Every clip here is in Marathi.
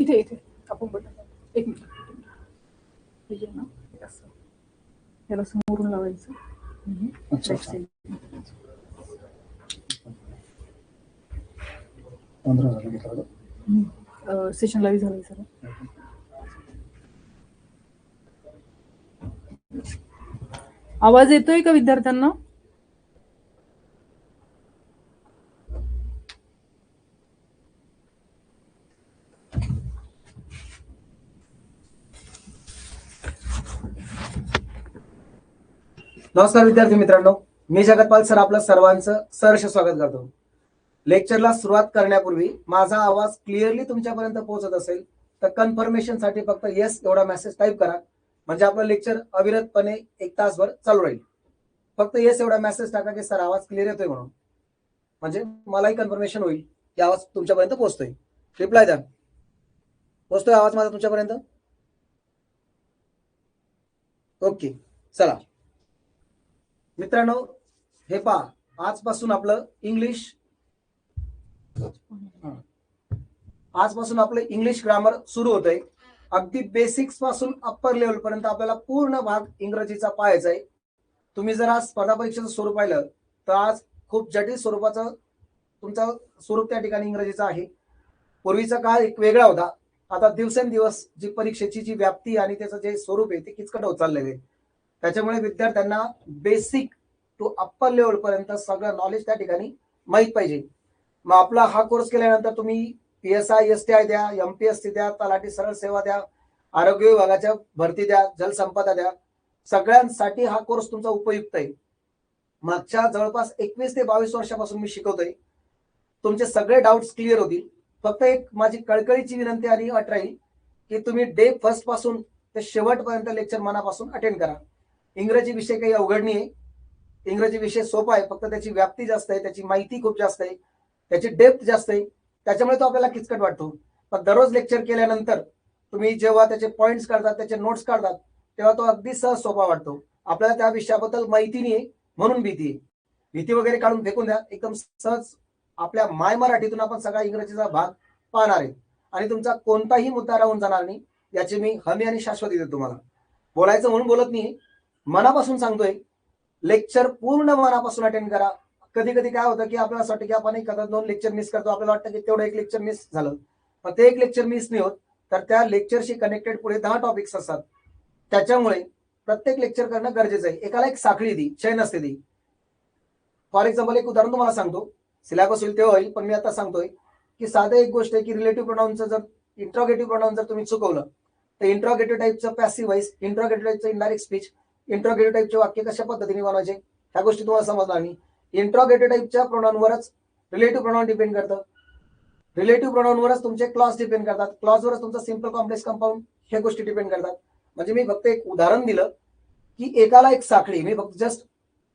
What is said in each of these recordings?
इथे इथे आपण बटन एक मिनिट हे ना असं याला समोरून लावायचं अच्छा 15 झालं घेतलं सेशन लाईव्ह झालंय सर. आवाज येतोय का विद्यार्थ्यांना? नमस्कार विद्यार्थी मित्रांनो, मी जगतपाल सर आपलं सर्वांचं सहर्ष स्वागत करतो. लेक्चरला सुरुवात करण्यापूर्वी माझा आवाज क्लिअरली तुमच्यापर्यंत पोहोचत असेल तर कन्फर्मेशन साठी फक्त येस एवढा मेसेज टाईप करा, म्हणजे आपलं लेक्चर अविरतपणे 1 तासभर चालू राहील. फक्त येस एवढा मेसेज टाका की सर आवाज क्लिअर येतोय म्हणून, म्हणजे मलाही कन्फर्मेशन होईल की आवाज तुमच्यापर्यंत पोहोचतोय. रिप्लाय द्या, पोहोचतोय आवाज माझा तुमच्यापर्यंत? ओके, चला मित्रांनो, हे पहा, आजपासून आपलं इंग्लिश ग्रामर सुरू होतंय. अगदी बेसिक्स पासून अप्पर लेवल पर्यंत आपल्याला पूर्ण भाग इंग्रजीचा पाहायचा आहे. तुम्ही जर आज स्पर्धा परीक्षेचं स्वरूप पाहिलं तर आज खूप जटिल स्वरूपाचं तुमचं स्वरूप त्या ठिकाणी इंग्रजीचं आहे. पूर्वीचा काळ एक वेगळा होता. आता दिवसेंदिवस जी परीक्षेची जी व्याप्ती आणि त्याचं जे स्वरूप आहे ते किचकट होत चाललेलं आहे. त्याच्यामुळे विद्यार्थ्यांना बेसिक टू अप्पर लेवल पर्यंत सगळं नॉलेज त्या ठिकाणी माहित पाहिजे. मग आपला हा कोर्स केल्यानंतर तुम्ही PSI STI द्या, MPSC द्या, तलाठी सरळ सेवा द्या, आरोग्य विभागाच्या भरती द्या, जलसंपदा द्या, सगळ्यांसाठी हा कोर्स तुमचा उपयुक्त आहे. मागच्या जवळपास 21 ते 22 वर्षापासून मी शिकवतोय. तुमचे सगळे डाऊट्स क्लिअर होतील. फक्त एक माझी कळकळीची विनंती आणि अट राहील की तुम्ही डे फर्स्ट पासून ते शेवटपर्यंत लेक्चर मनापासून अटेंड करा. इंग्रजी विषय काही अवघड नाही आहे. इंग्रजी विषय सोपा आहे, फक्त त्याची व्याप्ती जास्त आहे, त्याची माहिती खूप जास्त आहे, त्याची डेप्थ जास्त आहे, त्याच्यामुळे तो आपल्याला किचकट वाटतो. पण दररोज लेक्चर केल्यानंतर तुम्ही जेव्हा त्याचे पॉइंट्स काढतात, त्याचे नोट्स काढतात, तेव्हा तो अगदी सहज सोपा वाटतो. आपल्याला त्या विषयाबद्दल माहिती नाही म्हणून भीती आहे. भीती वगैरे काढून फेकून द्या. एकदम सहज आपल्या माय मराठीतून आपण सगळा इंग्रजीचा भाग पाहणार आहे आणि तुमचा कोणताही मुद्दा राहून जाणार नाही, याची मी हमी आणि शाश्वती देतो. तुम्हाला बोलायचं म्हणून बोलत नाही, मनापासून सांगतोय. लेक्चर पूर्ण मनापासून अटेंड करा. कधी कधी काय होतं की आपल्याला असं वाटतं की आपण एक 2 लेक्चर मिस करतो, आपल्याला वाटतं की तेवढं एक लेक्चर मिस झालं, पण ते एक लेक्चर मिस नाही होत. तर त्या लेक्चरशी कनेक्टेड पुढे 10 टॉपिक्स असतात. त्याच्यामुळे प्रत्येक लेक्चर करणं गरजेचं आहे. एकाला एक साखळी दी, चैन असते ती. फॉर एक्झाम्पल एक उदाहरण तुम्हाला सांगतो, सिलेबस होईल तेव्हा होईल, पण मी आता सांगतोय की साधं एक गोष्ट आहे की रिलेटिव्ह प्रोनाउनचं जर इंट्रोगेटिव्ह प्रोनाउन जर तुम्ही चुकवलं तर इंट्रोगेटिव्ह टाईपचं पॅसिव्ह व्हॉइस, इंट्रोगेटिव्ह टाईपचं इनडायरेक्ट स्पीच, इंट्रोगेटिव्ह टाईपचे वाक्य कशा पद्धतीने बनवायचे ह्या गोष्टी तुम्हाला समजणार नाही. इंट्रोगेटिव्ह टाईपच्या प्रोनाउनवरच रिलेटिव्ह प्रोनाउन डिपेंड करतं. रिलेटिव्ह प्रोनाउनवरच तुमचे क्लॉज डिपेंड करतात. क्लॉजवरच तुमचं सिंपल कॉम्प्लेक्स कंपाऊंड हे गोष्टी डिपेंड करतात. म्हणजे मी फक्त एक उदाहरण दिलं की एकाला एक साखळी, मी फक्त जस्ट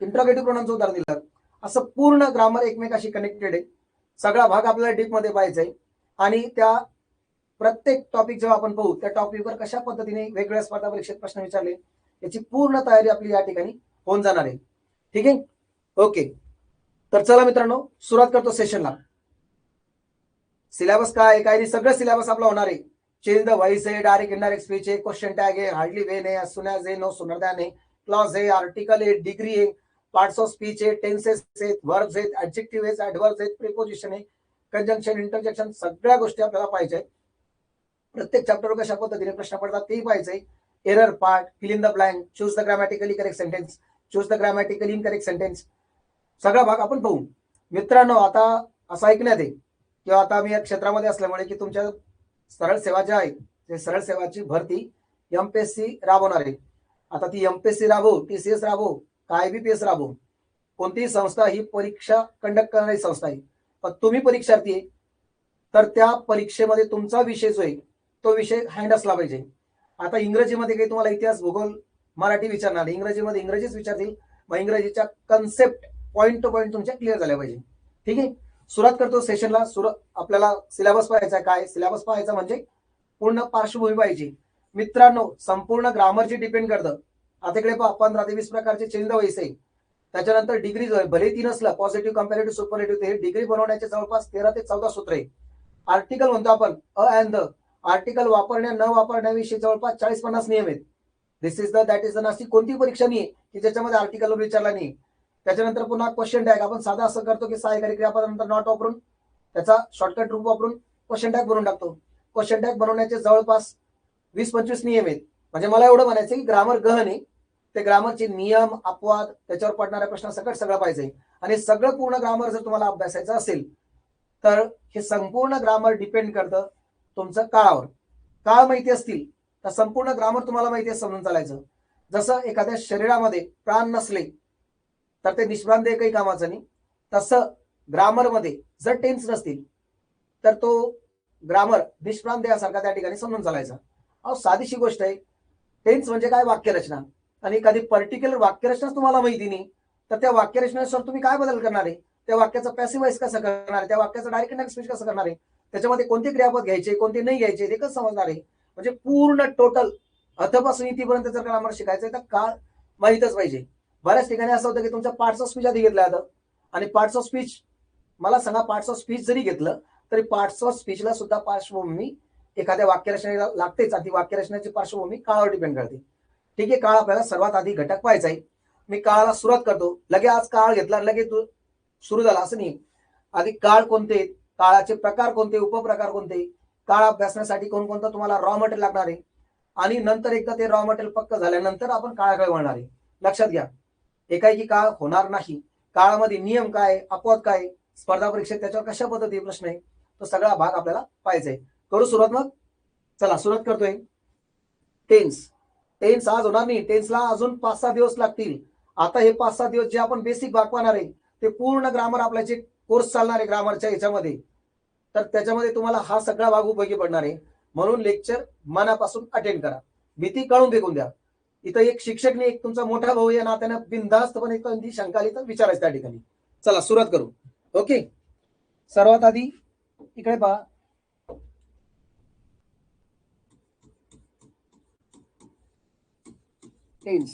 इंट्रोगेटिव्ह प्रोनाउनचं उदाहरण दिलं. असं पूर्ण ग्रामर एकमेकाशी कनेक्टेड आहे. सगळा भाग आपल्याला डीप मध्ये पाहायचा आहे आणि त्या प्रत्येक टॉपिक जेव्हा आपण पाहू त्या टॉपिकवर कशा पद्धतीने वेगवेगळ्या स्पर्धा परीक्षेत प्रश्न विचारले याची पूर्ण तयारी आपली या ठिकाणी होऊन जाणार आहे. ठीक आहे, ओके. तर चला मित्रांनो, सुरुवात करतो सेशनला. सिलेबस काय नाही, सगळं सिलेबस आपला होणार आहे. चेंज द व्हॉइस आहे, डायरेक्ट इनडायरेक्ट स्पीच आहे, क्वेश्चन टॅग आहे, हार्डली वेन आहे, as soon as आहे, नो सूनर दॅन आहे, क्लॉज आहे, आर्टिकल आहे, डिग्री आहे, पार्ट्स ऑफ स्पीच आहे, टेन्सेस आहेत, वर्ब्स आहेत, ऍडजेक्टिव्ह आहेत, ऍडवर्ब्स आहेत, प्रिपोजिशन आहे, कंजंक्शन, इंटरजेक्शन, सगळ्या गोष्टी आपल्याला पाहिजे आहेत. प्रत्येक चॅप्टरवर कशा पद्धतीने प्रश्न पडतात तेही पाहिजे. Error part, fill in the blank, choose the grammatically correct sentence, choose the grammatically incorrect sentence, सगळा भाग आपण पाहू. मित्रांनो, आता असं ऐकण्यात आहे किंवा आता मी या क्षेत्रामध्ये असल्यामुळे की तुमच्या सरळ सेवा ज्या आहेत ते सरळ सेवाची भरती MPSC राबवणार आहे. आता ती MPSC राबवो, TCS राबवो, का IBPS राबवो, कोणतीही संस्था ही परीक्षा कंडक्ट करणारी संस्था आहे. पण तुम्ही परीक्षार्थी आहे तर त्या परीक्षेमध्ये तुमचा विषय जो आहे तो विषय हँड असला पाहिजे. आता इंग्रजीमध्ये काही तुम्हाला इतिहास, भूगोल, मराठी विचारणार, इंग्रजीमध्ये इंग्रजीच विचारतील. मग इंग्रजीच्या कन्सेप्ट पॉईंट टू पॉईंट तुमच्या क्लिअर झाल्या पाहिजे. ठीक आहे, सुरुवात करतो सेशनला. आपल्याला सिलेबस पाहायचा. काय सिलेबस पाहायचा म्हणजे पूर्ण पार्श्वभूमी पाहिजे. मित्रांनो, संपूर्ण ग्रामरची डिपेंड करतं. आता इकडे 15 ते 20 प्रकारचे चेंज द व्हॉइस आहे. त्याच्यानंतर डिग्री जो आहे, भले 3 असलं, पॉझिटिव्ह, कंपॅरेटिव्ह, सुपरलेटिव्ह, हे डिग्री बनवण्याचे जवळपास 13 ते 14 सूत्र आहे. आर्टिकल म्हणतो आपण, अ अँड द, आर्टिकल वापरण्या न वापरण्याविषयी जवळपास 40-50 नियम आहेत. This is the that is the अशी कोणती परीक्षा नाही की ज्याच्यामध्ये आर्टिकल विचारला नाही. त्याच्यानंतर पुन्हा क्वेश्चन टॅग आपण साधा असं करतो की सहाय्यकारी क्रियापदानंतर नॉट वापरून त्याचा शॉर्टकट रूप वापरून क्वेश्चन टॅग बनवून टाकतो. क्वेश्चन टॅग बनवण्याचे जवळपास 20-25 नियम आहेत. म्हणजे मला एवढं म्हणायचं की ग्रामर गहन आहे. ते ग्रामरचे नियम, अपवाद, त्याच्यावर पडणाऱ्या प्रश्न सगळं पाहिजे. आणि सगळं पूर्ण ग्रामर जर तुम्हाला अभ्यासायचं असेल तर हे संपूर्ण ग्रामर डिपेंड करतं तुमचं काळावर. काळ माहिती असतील तर संपूर्ण ग्रामर तुम्हाला माहिती आहे, समजून चालायचं. जसं एखाद्या शरीरामध्ये प्राण नसले तर ते निष्प्राण काही कामाचं नाही, तसं ग्रामरमध्ये जर टेन्स नसतील तर तो ग्रामर निष्प्राण देयासारखा त्या ठिकाणी समजून चालायचा. अहो साधीशी गोष्ट आहे. टेन्स म्हणजे काय? वाक्यरचना. आणि एखादी पर्टिक्युलर वाक्यरचनाच तुम्हाला माहिती नाही तर त्या वाक्यरचनेनुसार तुम्ही काय बदल करणार आहे? त्या वाक्याचा पॅसिव्हाइज कसं करणार आहे? त्या वाक्याचं डायरेक्ट इंडायरेक्ट स्पीच कसं करणार आहे? त्याच्यामध्ये कोणते क्रियापद घ्यायचे, कोणते नाही घ्यायचे ते कसं समजणार आहे? म्हणजे पूर्ण टोटल अथपासून इथपर्यंत जर आम्हाला शिकायचं तर काळ माहीतच पाहिजे. बऱ्याच ठिकाणी असं होतं की तुमच्या पार्ट्स ऑफ स्पीच आधी घेतलं जातं आणि पार्ट्स ऑफ स्पीच, मला सांगा, पार्ट्स ऑफ स्पीच जरी घेतलं तरी पार्ट्स ऑफ स्पीचला सुद्धा पार्श्वभूमी एखाद्या वाक्यरचनेला लागतेच. आधी वाक्यरचनेची पार्श्वभूमी काळावर डिपेंड करते. ठीक आहे, काळ आपल्याला सर्वात आधी घटक पाहायचा आहे. मी काळाला सुरुवात करतो. लगे आज काळ घेतला लगेच सुरू झाला असं नाही. आधी काळ कोणते, काळाचे प्रकार कोणते, उपप्रकार कोणते, काळ अभ्यासण्यासाठी कोणकोणतं तुम्हाला रॉ मटेरियल लागणार आहे आणि नंतर एकदा ते रॉ मटेरियल पक्क झाल्यानंतर आपण काळाकडे वळणार आहे. लक्षात घ्या, एकाएकी काळ होणार नाही. काळामध्ये नियम काय, अपवाद काय, स्पर्धा परीक्षेत त्याच्यावर कशा पद्धती प्रश्न आहे, तो सगळा भाग आपल्याला पाहायचा आहे. करू सुरुवात मग. चला सुरुवात करतोय. टेन्स. टेन्स आज होणार नाही, टेन्सला अजून 5-6 दिवस लागतील. आता हे 5-6 दिवस जे आपण बेसिक भाग पाहणार आहे ते पूर्ण ग्रामर आपल्या जे कोर्स चालणार आहे ग्रामरच्या याच्यामध्ये, तर त्याच्यामध्ये तुम्हाला हा सगळा भाग उपयोगी पडणार आहे. म्हणून लेक्चर मनापासून अटेंड करा. भीती कळून फेकून द्या. इथं एक शिक्षक नाही, एक तुमचा मोठा भाऊ या नात्यानं बिनधास्तपणे कोणती शंका आली तर विचारायचं त्या ठिकाणी. चला सुरुवात करू. ओके, सर्वात आधी इकडे पहा. टेन्स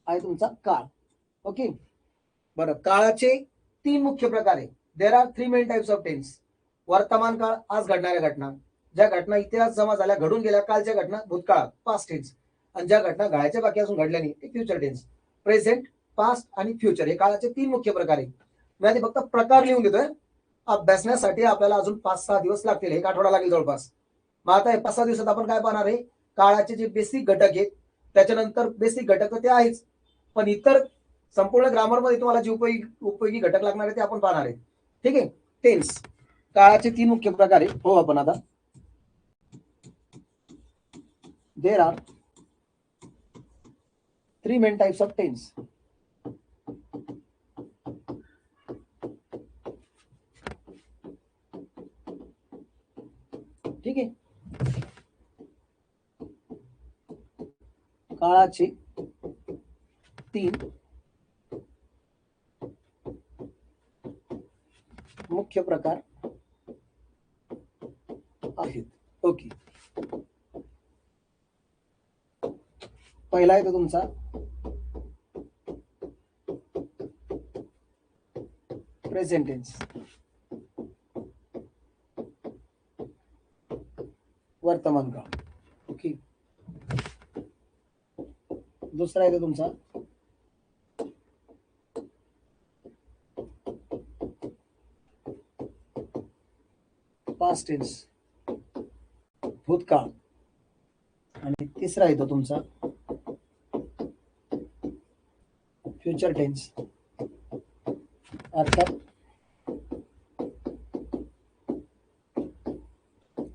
आहे तुमचा काळ. ओके, बरं. काळाचे 3 मुख्य प्रकार आहे. There are 3 main types of tense. वर्तमान काळ, आज घडणाऱ्या घटना, ज्या घटना इतिहास जमा झाल्या, घडून गेल्या, कालच्या घटना भूतकाळात, पास्ट टेन्स. आणि ज्या घटना घडायच्या बाकी असून घडल्या नाही ते फ्युचर टेन्स. प्रेझेंट, पास्ट आणि फ्युचर हे काळाचे 3 मुख्य प्रकार आहेत. मी आधी फक्त प्रकार लिहून देतोय. अभ्यासण्यासाठी आपल्याला अजून 5-6 दिवस लागतील, 1 आठवडा लागेल जवळपास. मग आता 5-6 दिवसात आपण काय पाहणार आहे? काळाचे जे बेसिक घटक आहेत, त्याच्यानंतर बेसिक घटक ते आहेच, पण इतर संपूर्ण ग्रामरमध्ये तुम्हाला जे उपयोगी घटक लागणार आहे ते आपण पाहणार आहे. ठीक आहे. टेन्स काळाचे 3 मुख्य प्रकार आहे. हो, आपण आता there are 3 main types of tense. ठीक आहे. काळाचे 3 मुख्य प्रकार आहेत. ओके, पहिला आहे तो तुमचा प्रेझेंट टेन्स, वर्तमान काळ. ओके, दुसरा आहे तो तुमचा पास्ट टेन्स, भूतकाळ. आणि तिसरा आहे तो तुमचा फ्युचर टेन्स, अर्थात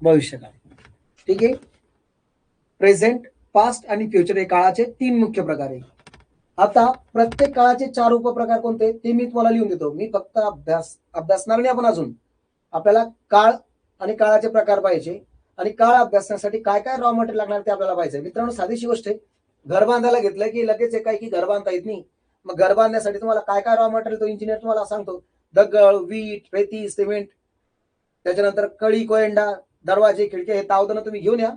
भविष्यकाळ. ठीक आहे. प्रेझेंट, पास्ट आणि फ्युचर हे काळाचे 3 मुख्य प्रकार आहे. आता प्रत्येक काळाचे 4 उपप्रकार कोणते ते मी तुम्हाला लिहून देतो. मी फक्त अभ्यासणार नाही आपण. अजून आपल्याला काळ आणि काळाचे प्रकार पाहिजे आणि काळ अभ्यासण्यासाठी काय काय रॉ मटेरियल लागणार ते आपल्याला पाहिजे. मित्रांनो, साधीशी गोष्ट आहे. घर बांधायला घेतलं की लगेच एकाएकी घर बांधता येत नाही. मग घर बांधण्यासाठी तुम्हाला काय काय रॉ मटेरियल तो इंजिनियर तुम्हाला सांगतो. दगड, वीट, रेती, सिमेंट, त्याच्यानंतर कळी, कोयंडा, दरवाजे, खिडके हे तावदानं तुम्ही घेऊन या.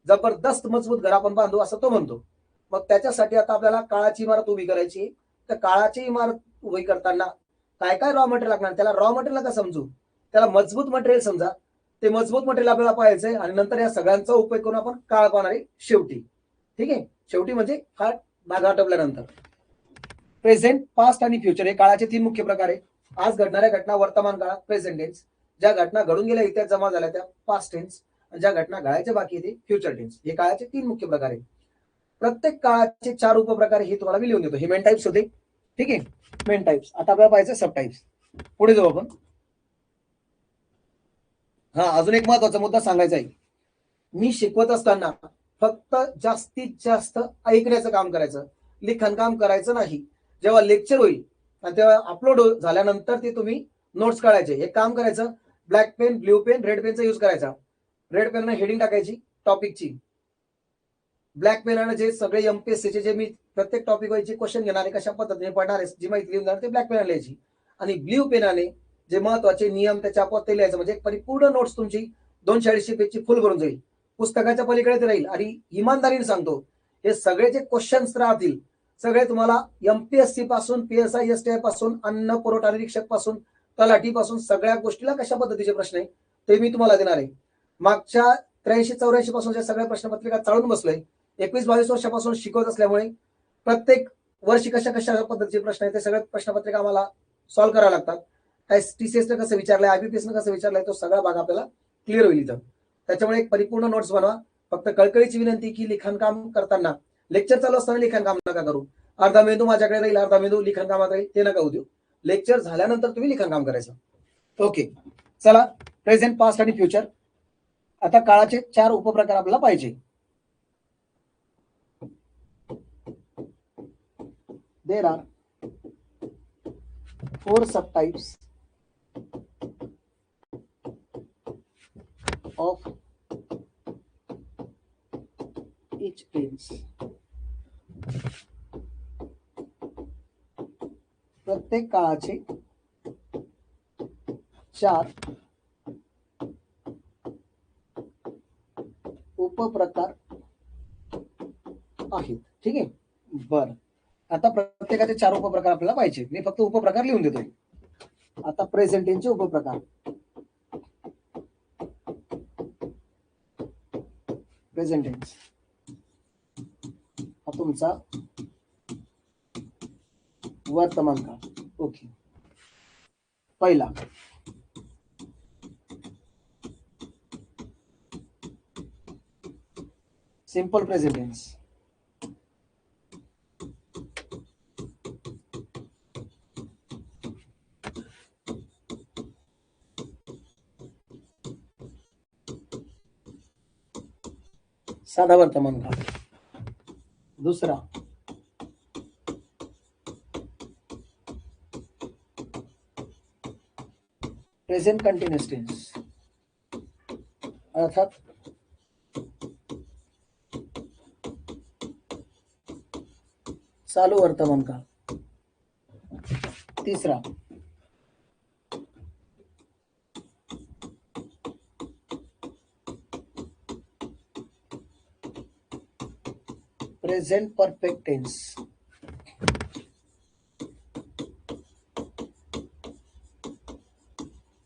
जबरदस्त मजबूत घर आपण बांधू असं तो म्हणतो. मग त्याच्यासाठी आता आपल्याला काळाची इमारत उभी करायची. तर काळाची इमारत उभी करताना काय काय रॉ मटेरियल लागणार त्याला रॉ मटेरियल का समजू, त्याला मजबूत मटेरियल समजा. ते मजबूत मटेरियल आपल्याला पाहायचंय आणि नंतर या सगळ्यांचा उपयोग करून आपण काळ पाहणार आहे शेवटी. ठीक आहे, शेवटी म्हणजे काळ भाग आटोपल्यानंतर. प्रेझेंट, पास्ट आणि फ्युचर हे काळाचे 3 मुख्य प्रकार आहे. आज घडणाऱ्या घटना वर्तमान काळात प्रेझेंट टेन्स, ज्या घटना घडून गेल्या इतिहास जमा झाल्या त्या पास्ट टेन्स, ज्या घटना घडायच्या बाकी ते फ्युचर टेन्स. हे काळाचे 3 मुख्य प्रकार आहेत. प्रत्येक काळाचे 4 उपप्रकार हे तुम्हाला मी लिहून देतो. हे मेन टाइप्स होते. ठीक आहे, मेन टाइप्स. आता आपल्याला पाहायचं सब टाइप्स. पुढे जाऊ आपण. हा, अजून एक महत्वाचा मुद्दा सांगायचा आहे. मी शिकवत असताना फक्त जास्तीत जास्त ऐकण्याचं काम करायचं, लिखाण काम करायचं नाही. जेव्हा लेक्चर होईल आणि तेव्हा अपलोड झाल्यानंतर ते तुम्ही नोट्स काढायचे. एक काम करायचं, black pen, blue pen, red पेनचा यूज करायचा. रेड पेनने हेडिंग टाकायची टॉपिकची. ब्लॅक पेनाने जे सगळे एमपीएससीचे जे मी प्रत्येक टॉपिक वरचे क्वेश्चन घेणार आहे, कशा पद्धतीने पडणार आहे, जी माहिती लिहून जाणार ते ब्लॅक पेनाने लिहायची. आणि ब्ल्यू पेनाने जे महत्वाचे नियम त्याच्या आपोआप ते लिहायचं. म्हणजे परिपूर्ण नोट्स तुमची 240 पेजची फुल भरून जाईल. पुस्तकाच्या पलीकडे ते राहील. आणि इमानदारीने सांगतो, हे सगळे जे क्वेश्चन्स राहतील सगळे तुम्हाला एमपीएससी पासून, पीएसआय, एसटीआय पासून, अन्न पुरवठा निरीक्षक पासून, तलाठी पासून सगळ्या गोष्टीला कशा पद्धतीचे प्रश्न आहे ते मी तुम्हाला देणार आहे. मागच्या 83-84 पासूनच्या सगळ्या प्रश्नपत्रिका चाळून बसलोय. 21-22 वर्षापासून शिकवत असल्यामुळे प्रत्येक वर्षी कशा कशा पद्धतीचे प्रश्न आहेत ते सगळे प्रश्नपत्रिका आम्हाला सॉल्व्ह कराव्या लागतात. टीसीएसनं कसं विचारलंय, आयबीपीएसनं कसं विचारलंय, तो सगळा भाग आपल्याला क्लिअर होईल इथं. त्याच्यामुळे एक परिपूर्ण नोट्स बनवा. फक्त कळकळीची विनंती की लिखाण काम करताना, लेक्चर चालू असताना लिखाण काम नका करू. अर्धा मेंदू माझ्याकडे राहील, अर्धा मेंदू लिखाण कामात राहील, ते नका देऊ. लेक्चर झाल्यानंतर तुम्ही लिखाण काम करायचं. ओके, चला. प्रेझेंट, पास्ट आणि फ्युचर. आता काळाचे 4 उपप्रकार आपल्याला पाहिजे. There are 4 subtypes of each tense. प्रत्येक काळाचे 4 उपप्रकार आहेत. ठीक आहे, बर. आता प्रत्येकाचे 4 उपप्रकार आपल्याला पाहिजे. मी फक्त उपप्रकार लिहून देतोय. आता प्रेझेंट टेन्सचे उपप्रकार. प्रेझेंट टेन्स हा तुमचा वर्तमान काळ. ओके, पहिला सिंपल प्रेझेंट टेन्स. साधा वर्तमान काळ. दुसरा प्रेझेंट कंटिन्युअस टेन्स, अर्थात चालू वर्तमान काळ. तिसरा प्रेझेंट परफेक्ट टेन्स.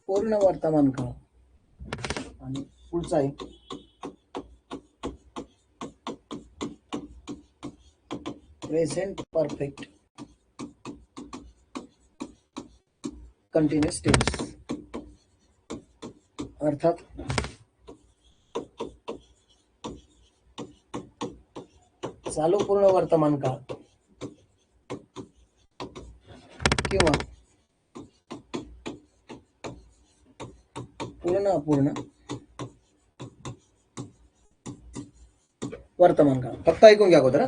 पूर्ण वर्तमान काळ. आणि पुढचा आहे प्रेझेंट परफेक्ट कंटिन्युअस टेन्स, अर्थात चालू पूर्ण वर्तमान काळ किंवा पूर्ण अपूर्ण वर्तमान काळ. फक्त ऐकून घ्या अगोदर.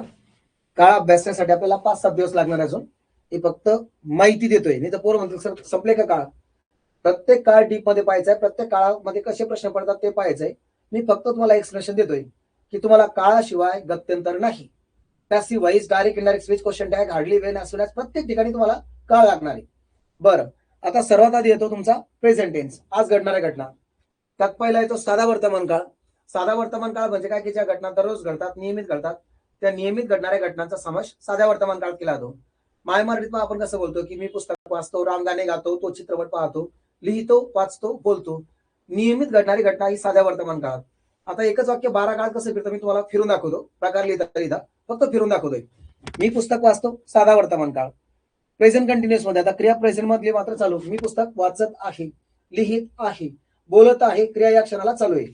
काळ अभ्यासासाठी आपल्याला 5-7 दिवस लागणार असून हे फक्त माहिती देतोय. नाही तर पोरं म्हणतो सर संपले का काळ. प्रत्येक काळ डीप मध्ये पाहायचा आहे. प्रत्येक काळामध्ये कसे प्रश्न पडतात ते पाहायचंय. मी फक्त तुम्हाला एक्सप्लेनेशन देतोय की तुम्हाला काळाशिवाय गत्यंतर नाही. Passive voice, direct indirect speech, question tag, hardly, Wien, as soon as, प्रत्येक ठिकाणी तुम्हाला काळ लागणार आहे. बरं, आता सर्वात आधी येतो तुमचा प्रेझेंट टेन्स, आज घडणाऱ्या घटना. त्यात पहिला येतो साधा वर्तमान काळ. साधा वर्तमान काळ म्हणजे काय की ज्या घटना दररोज घडतात, नियमित घडतात, त्या नियमित घडणाऱ्या घटनांचा समावेश साध्या वर्तमान काळात केला जातो. माय मराठीत आपण कसं बोलतो की मी पुस्तक वाचतो, रामगाणे गातो, तो चित्रपट पाहतो, लिहितो, वाचतो, बोलतो. नियमित घडणारी घटना ही साध्या वर्तमान काळात. आता एकच वाक्य 12 काळात कसं फिरतं मी तुम्हाला फिरून दाखवतो. प्रकार लिहिता फक्त फिरून दाखवतोय. मी पुस्तक वाचतो, साधा वर्तमान काळ. प्रेझेंट कंटिन्युअस मध्ये आता क्रिया प्रेझेंट मधली मात्र चालू. मी पुस्तक वाचत आहे, लिहित आहे, बोलत आहे, क्रिया या क्षणाला चालू आहे.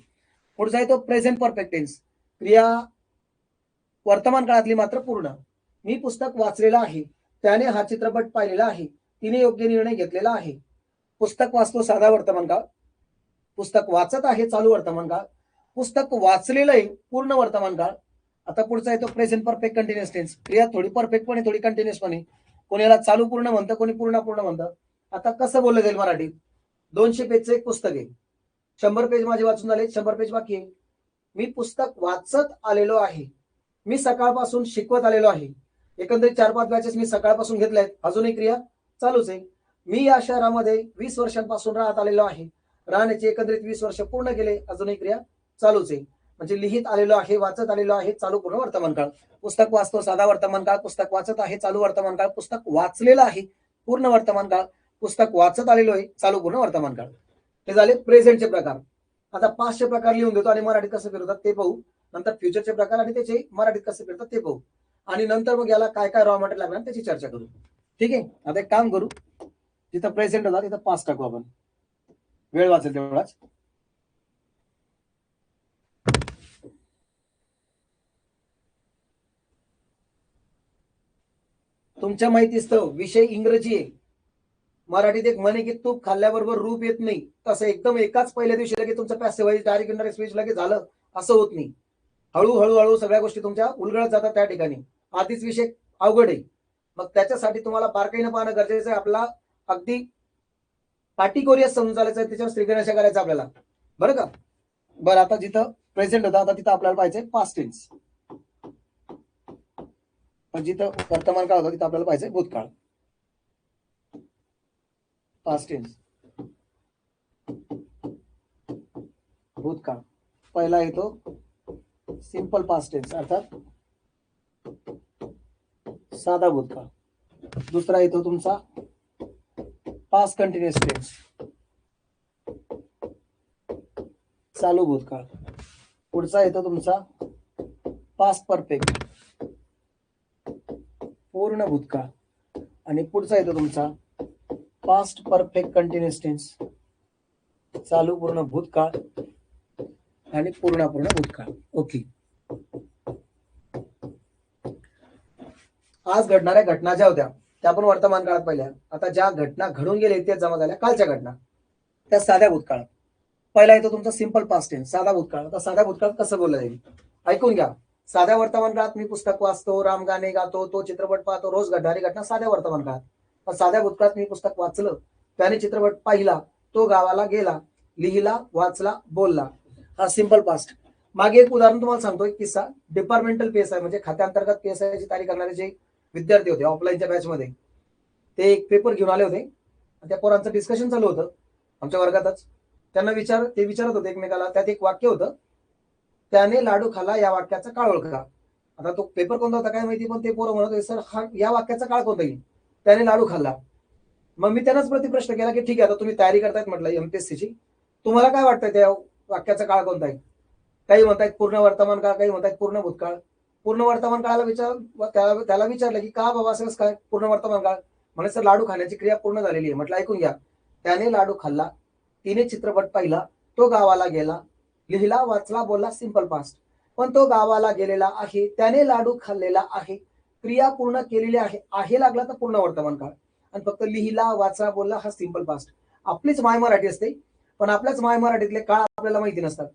पुढचा आहे तो प्रेझेंट परफेक्ट टेन्स. क्रिया वर्तमान काळातली मात्र पूर्ण. मी पुस्तक वाचलेलं आहे, त्याने हा चित्रपट पाहिलेला आहे, तिने योग्य निर्णय घेतलेला आहे. पुस्तक वाचतो साधा वर्तमान काळ. पुस्तक वाचत आहे चालू वर्तमान काळ. पुस्तक वाचलेलं आहे पूर्ण वर्तमान काळ. आता पुढचा आहे तो प्रेझेंट परफेक्ट कंटिन्युअस टेन्स. क्रिया थोडी परफेक्ट पण आहे, थोडी कंटिन्युअस पण आहे. कोणी याला चालू पूर्ण म्हणतं, कोणी पूर्ण पूर्ण म्हणतं. आता कसं बोललं जाईल मराठीत? 200 पेजचं एक पुस्तक आहे, 100 पेज माझे वाचून झाले, 100 पेज बाकी आहे. मी पुस्तक वाचत आलेलो आहे, मी सकाळपासून शिकवत आलेलो आहे. एकंदरीत 4-5 बॅचेस मी सकाळपासून घेतल्या आहेत. अजूनही क्रिया चालूच आहे. मी या शहरामध्ये 20 वर्षांपासून राहत आलेलो आहे, राहण्याचे एकंदरीत 20 वर्ष पूर्ण केले. अजूनही क्रिया चालूच आहे. म्हणजे लिहित आलेलो आहे, वाचत आलेलो आहे, चालू पूर्ण वर्तमान काळ. पुस्तक वाचतो साधा वर्तमान काळ. पुस्तक वाचत आहे चालू वर्तमान काळ. पुस्तक वाचलेलं आहे पूर्ण वर्तमान काळ. पुस्तक वाचत आलेलो आहे चालू पूर्ण वर्तमान काळ. हे झाले प्रेझेंटचे प्रकार. आता पास्टचे प्रकार लिहून देतो आणि मराठीत कसं फिरवतात ते पाहू. नंतर फ्युचरचे प्रकार आणि त्याचे मराठीत कसं फिरतात ते पाहू. आणि नंतर मग याला काय काय रॉ मटेरियल लागणार त्याची चर्चा करू. ठीक आहे. आता एक काम करू, जिथं प्रेझेंट होता तिथं पास्ट टाकू आपण, वेळ वाचेल तेवढाच. तुमच्या माहितीस्तव विषय इंग्रजी आहे. मराठीत एक म्हणे की तूप खाल्ल्याबरोबर रूप येत नाही, तसं एकदम एकाच पहिल्या दिवशी लगेच तुमचं पॅसिव्ह डायरेक्ट इंडायरेक्ट स्पीच लगेच झालं असं होत नाही. हळूहळू सगळ्या गोष्टी तुमच्या उलगडत जातात. त्या ठिकाणी आधीच विषय अवघड आहे. मग त्याच्यासाठी तुम्हाला बारकाईनं पाहणं गरजेचं आहे. आपला अगदी काटेकोरियस समजून चालायचं आहे, त्याच्यावर श्रीगणेशा करायचं आपल्याला, बरं का. बरं, आता जिथं प्रेझेंट होता आता तिथं आपल्याला पाहिजे पास्ट टेन्स. जिथं वर्तमान काळ होता तिथं आपल्याला पाहिजे भूतकाळ. पास्ट टेन्स, भूतकाळ. पहिला येतो सिंपल पास्ट टेन्स अर्थात साधा भूतकाळ. दुसरा येतो तुमचा पास्ट कंटिन्युअस टेन्स, चालू भूतकाळ. पुढचा येतो तुमचा पास्ट परफेक्ट, पूर्ण भूतकाळ. आणि पुढचा येतो तुमचा पास्ट परफेक्ट कंटिन्युअस टेन्स, चालू पूर्ण भूतकाळ आणि पूर्ण भूतकाळ. ओके. आज घडणाऱ्या घटना ज्या होत्या त्या पण वर्तमान काळात पाहिल्या. आता ज्या घटना घडून गेल्या इतिहास जमा झाल्या कालच्या घटना त्या साध्या भूतकाळात. पहिला येतो तुमचा सिंपल पास्ट टेन्स, साधा भूतकाळ. आता साध्या भूतकाळात कसं बोललं जाईल ऐकून घ्या. साध्या वर्तमान काळात मी पुस्तक वाचतो, राम गाणे गातो, तो चित्रपट पाहतो, रोज घडणारी घटना साध्या वर्तमान काळात. पण साध्या भूतकाळात मी पुस्तक वाचलं, त्याने चित्रपट पाहिला, तो गावाला गेला, लिहिला, वाचला, बोलला, हा सिंपल पास्ट. मागे एक उदाहरण तुम्हाला सांगतो, एक किस्सा. डिपार्टमेंटल PSI म्हणजे खात्यांतर्गत PSI ची तयारी करणारे जे विद्यार्थी होते ऑफलाईनच्या बॅच मध्ये, ते एक पेपर घेऊन आले होते. त्या पोरांचं डिस्कशन चालू होतं आमच्या वर्गातच. त्यांना ते विचारत होते एकमेकाला. त्यात एक वाक्य होतं, त्याने लाडू खाला, या वाक्याचा काळ ओळखा. आता तो पेपर कोणता होता काय माहिती, पण ते पोरं म्हणत होते सर हा या वाक्याचा काळ कोणता येईल, त्याने लाडू खाल्ला. मग मी त्यांनाच प्रतिप्रश्न केला की ठीक आहे, आता तुम्ही तयारी करतायत म्हटलं MPSC ची, तुम्हाला काय वाटतंय त्या वाक्याचा काळ कोणता आहे? काही म्हणतायत पूर्ण वर्तमान काळ, काही म्हणतायत पूर्ण भूतकाळ. पूर्ण वर्तमान काळाला त्याला विचारलं की का बाबा असं काय पूर्ण वर्तमान काळ? म्हणजे सर लाडू खाण्याची क्रिया पूर्ण झालेली आहे. म्हटलं ऐकून घ्या, त्याने लाडू खाल्ला, तिने चित्रपट पाहिला, तो गावाला गेला, लिहिला, वाचला, बोलला, सिंपल पास्ट. पण तो गावाला गेलेला आहे, त्याने लाडू खाल्लेला आहे, क्रिया पूर्ण केलेली आहे लागला तर पूर्ण वर्तमान काळ. आणि फक्त लिहिला, वाचला, बोलला हा सिंपल पास्ट. आपलीच माय मराठी असते, पण आपल्याच माय मराठीतले काळ आपल्याला माहिती नसतात.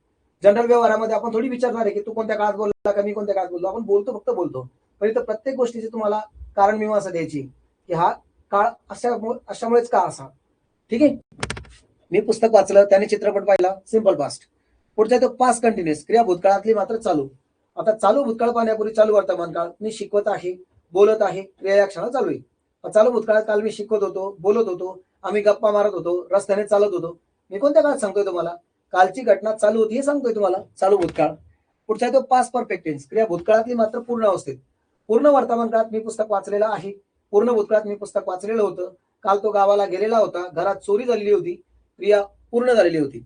जनरल व्यवहारामध्ये आपण थोडी विचारणार आहे की तू कोणत्या काळात बोलला का मी कोणत्या काळात बोललो. आपण फक्त बोलतो. पण इथं प्रत्येक गोष्टीची तुम्हाला कारण मीमांसा द्यायची की हा काळ अशामुळेच का असा. ठीक आहे. मी पुस्तक वाचलं, त्याने चित्रपट पाहिला, सिंपल पास्ट. पुढचा तो पास्ट कंटिन्युअस, क्रिया भूतकाळातली मात्र चालू. आता चालू भूतकाळ पाहण्यापूर्वी चालू वर्तमान काळ. मी शिकवत आहे, बोलत आहे, क्रिया या क्षणाला चालू आहे. चालू भूतकाळात काल मी शिकवत होतो, बोलत होतो, आम्ही गप्पा मारत होतो, रस्त्याने चालत होतो. मी कोणत्या काळात सांगतोय तुम्हाला? कालची घटना चालू होती हे सांगतोय तुम्हाला, चालू भूतकाळ. पुढचा तो पास्ट परफेक्ट टेन्स, क्रिया भूतकाळातली मात्र पूर्ण अवस्थेत. पूर्ण वर्तमान काळात मी पुस्तक वाचलेलं आहे, पूर्ण भूतकाळात मी पुस्तक वाचलेलं होतं, काल तो गावाला गेलेला होता, घरात चोरी झालेली होती, क्रिया पूर्ण झालेली होती.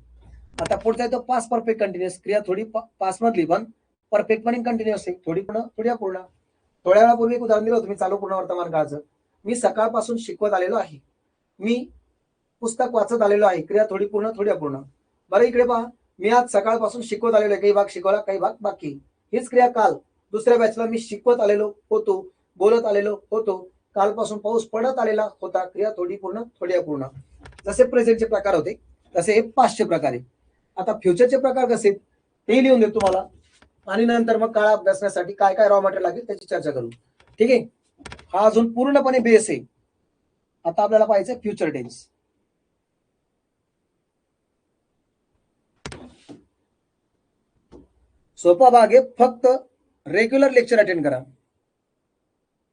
आता पुढचा आहे तो पास्ट परफेक्ट कंटिन्युअस. क्रिया थोडी पास्ट मधली पण परफेक्ट पण कंटिन्युअस आहे, थोडी पूर्ण थोडी अपूर्ण. थोड्या वेळापूर्वी एक उदाहरण दिलं होतं मी चालू पूर्ण वर्तमान काळाचं. मी सकाळपासून शिकवत आलेलो आहे, मी पुस्तक वाचत आलेलो आहे. क्रिया थोडी पूर्ण थोडी अपूर्ण. बरं इकडे पहा, मी आज सकाळपासून शिकवत आलेलो आहे, काही भाग शिकवला काही भाग बाकी. हीच क्रिया काल दुसऱ्या बॅचला मी शिकवत आलेलो होतो, बोलत आलेलो होतो, कालपासून पाऊस पडत आलेला होता. क्रिया थोडी पूर्ण थोडी अपूर्ण. जसे प्रेझेंटचे प्रकार होते तसे हे पास्टचे प्रकार आहे. आता फ्युचरचे प्रकार कसे ते लिहून देतो तुम्हाला, आणि नंतर मग काळ अभ्यासण्यासाठी काय काय रॉ मटेरियल लागेल त्याची चर्चा करू. ठीक आहे, हा अजून पूर्णपणे बेस आहे. आता आपल्याला पाहिजे फ्युचर टेन्स. सोपा भाग आहे, फक्त रेग्युलर लेक्चर अटेंड करा.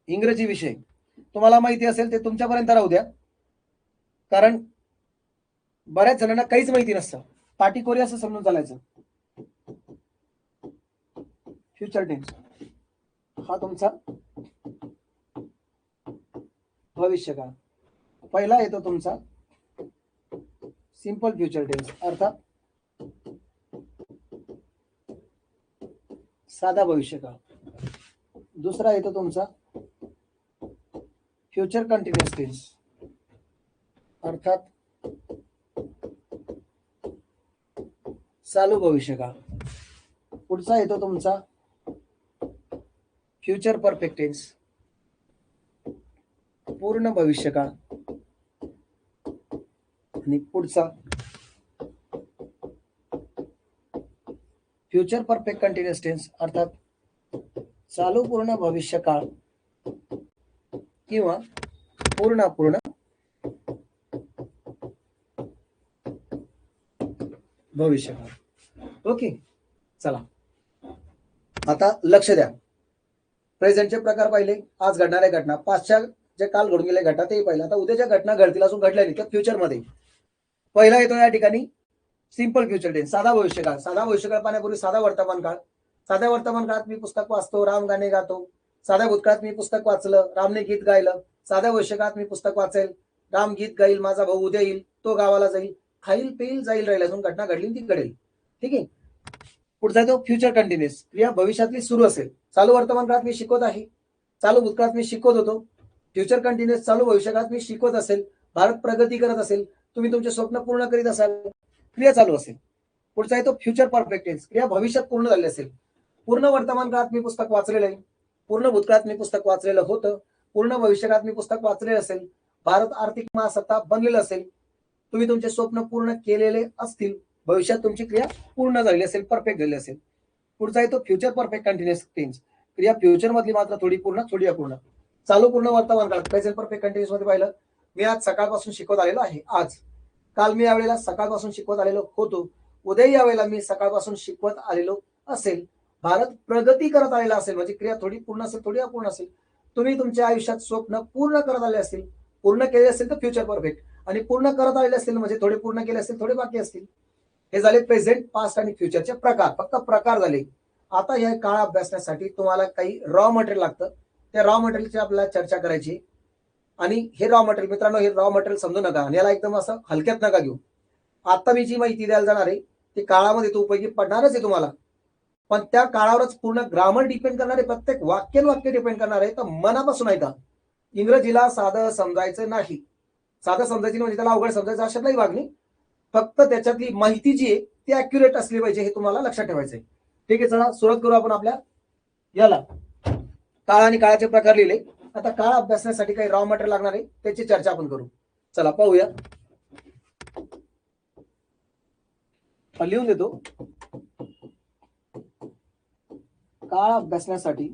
इंग्रजी विषय तुम्हाला माहिती असेल ते तुमच्यापर्यंत राहू द्या, कारण बऱ्याच जणांना काहीच माहिती नसतं. पाटी कोरी असं समजून चालायचं. फ्युचर टेन्स हा तुमचा भविष्यकाळ. पहिला येतो तुमचा सिंपल फ्युचर टेन्स अर्थात साधा भविष्यकाळ. दुसरा येतो तुमचा फ्युचर कंटिन्युअस टेन्स अर्थात चालू भविष्यकाळ. पुढचा येतो तुमचा फ्युचर परफेक्ट टेन्स पूर्ण भविष्यकाळ. आणि पुढचा फ्युचर परफेक्ट कंटिन्युअस टेन्स अर्थात चालू पूर्ण भविष्यकाळ किंवा पूर्ण अपूर्ण भविष्यकाळ. ओके, चला आता लक्ष द्या. प्रेझेंटचे प्रकार पाहिले, आज घडणाऱ्या घटना, पाचच्या जे काल घडून गेल्या घटना तेही पाहिलं. आता उद्याच्या घटना घडतील असून घडल्या नाही त्या फ्युचर मध्ये. पहिला येतो या ठिकाणी सिंपल फ्युचर टेन्स साधा भविष्यकाळ. साधा भविष्यकाळ पाहण्यापूर्वी साधा वर्तमान काळ. साध्या वर्तमान काळात मी पुस्तक वाचतो, राम गाणे गातो. साध्या भूतकाळात मी पुस्तक वाचलं, रामने गीत गायलं. साध्या भविष्यकाळात मी पुस्तक वाचेल, राम गीत गाईल, माझा भाऊ उद्या येईल, तो गावाला जाईल, खाईल पेईल जाईल राहील, अजून घटना घडली ती घडेल. ठीक आहे, पुढचा तो फ्युचर कंटिन्युअस. क्रिया भविष्यातली सुरू असेल. चालू वर्तमान काळात मी शिकवत आहे, चालू भूतकाळात मी शिकवत होतो. फ्युचर कंटिन्युअस चालू भविष्यकाळात मी शिकवत असेल, भारत प्रगती करत असेल, तुम्ही तुमचे स्वप्न पूर्ण करीत असाल, क्रिया चालू असेल. पुढचा आहे तो फ्युचर परफेक्ट टेन्स. क्रिया भविष्यात पूर्ण झाली असेल. पूर्ण वर्तमान काळात मी पुस्तक वाचलेलं आहे, पूर्ण भूतकाळात मी पुस्तक वाचलेलं होतं, पूर्ण भविष्यकाळात मी पुस्तक वाचलेलं असेल, भारत आर्थिक महासत्ता बनलेलं असेल, तुम्ही तुमचे स्वप्न पूर्ण केलेले असतील, भविष्यात तुमची क्रिया पूर्ण झाली असेल, परफेक्ट झाली असेल. पुढचा आहे तो फ्युचर परफेक्ट कंटिन्युअस टेन्स. क्रिया फ्युचर मधली मात्र थोडी पूर्ण थोडी अपूर्ण. चालू पूर्ण वर्तमान काळात प्रेझेंट परफेक्ट कंटिन्युअस मध्ये पाहिलं, मी आज सकाळपासून शिकवत आलेलो आहे. आज काल मी यावेळेला सकाळपासून शिकवत आलेलो होतो, उद्या यावेळेला मी सकाळपासून शिकवत आलेलो असेल, भारत प्रगती करत आलेला असेल, म्हणजे क्रिया थोडी पूर्ण असेल थोडी अपूर्ण असेल. तुम्ही तुमच्या आयुष्यात स्वप्न पूर्ण करत आले असतील, पूर्ण केले असेल तर फ्युचर परफेक्ट, आणि पूर्ण करत आलेले असतील म्हणजे थोडे पूर्ण केले असतील थोडे बाकी असतील. हे झाले प्रेझेंट, पास्ट आणि फ्युचरचे प्रकार, फक्त प्रकार झाले. आता या काळ अभ्यासण्यासाठी तुम्हाला काही रॉ मटेरियल लागतं, त्या रॉ मटेरियलची आपल्याला चर्चा करायची. आणि हे रॉ मटेरियल मित्रांनो, हे रॉ मटेरियल समजू नका आणि याला एकदम असं हलक्यात नका घेऊ. आता मी जी माहिती द्यायला जाणार आहे ती काळामध्ये तो उपयोगी पडणारच आहे तुम्हाला, पण त्या काळावरच पूर्ण ग्रामर डिपेंड करणार आहे, प्रत्येक वाक्य डिपेंड करणार आहे. तर मनापासून ऐका. इंग्रजीला साधं समजायचं नाही, साधं समजायचं म्हणजे त्याला अवघड समजायचं अशात नाही वागणी, फक्त त्याच्यातली माहिती जी आहे ती अॅक्युरेट असली पाहिजे, हे तुम्हाला लक्षात ठेवायचं आहे. ठीक आहे, चला सुरुवात करू आपण आपल्या याला. काळ आणि काळाचे प्रकार लिहिले. आता काळ अभ्यासण्यासाठी काही रॉ मटेरियल लागणार आहे त्याची चर्चा आपण करू. चला पाहूया, लिहून देतो. काळ अभ्यासण्यासाठी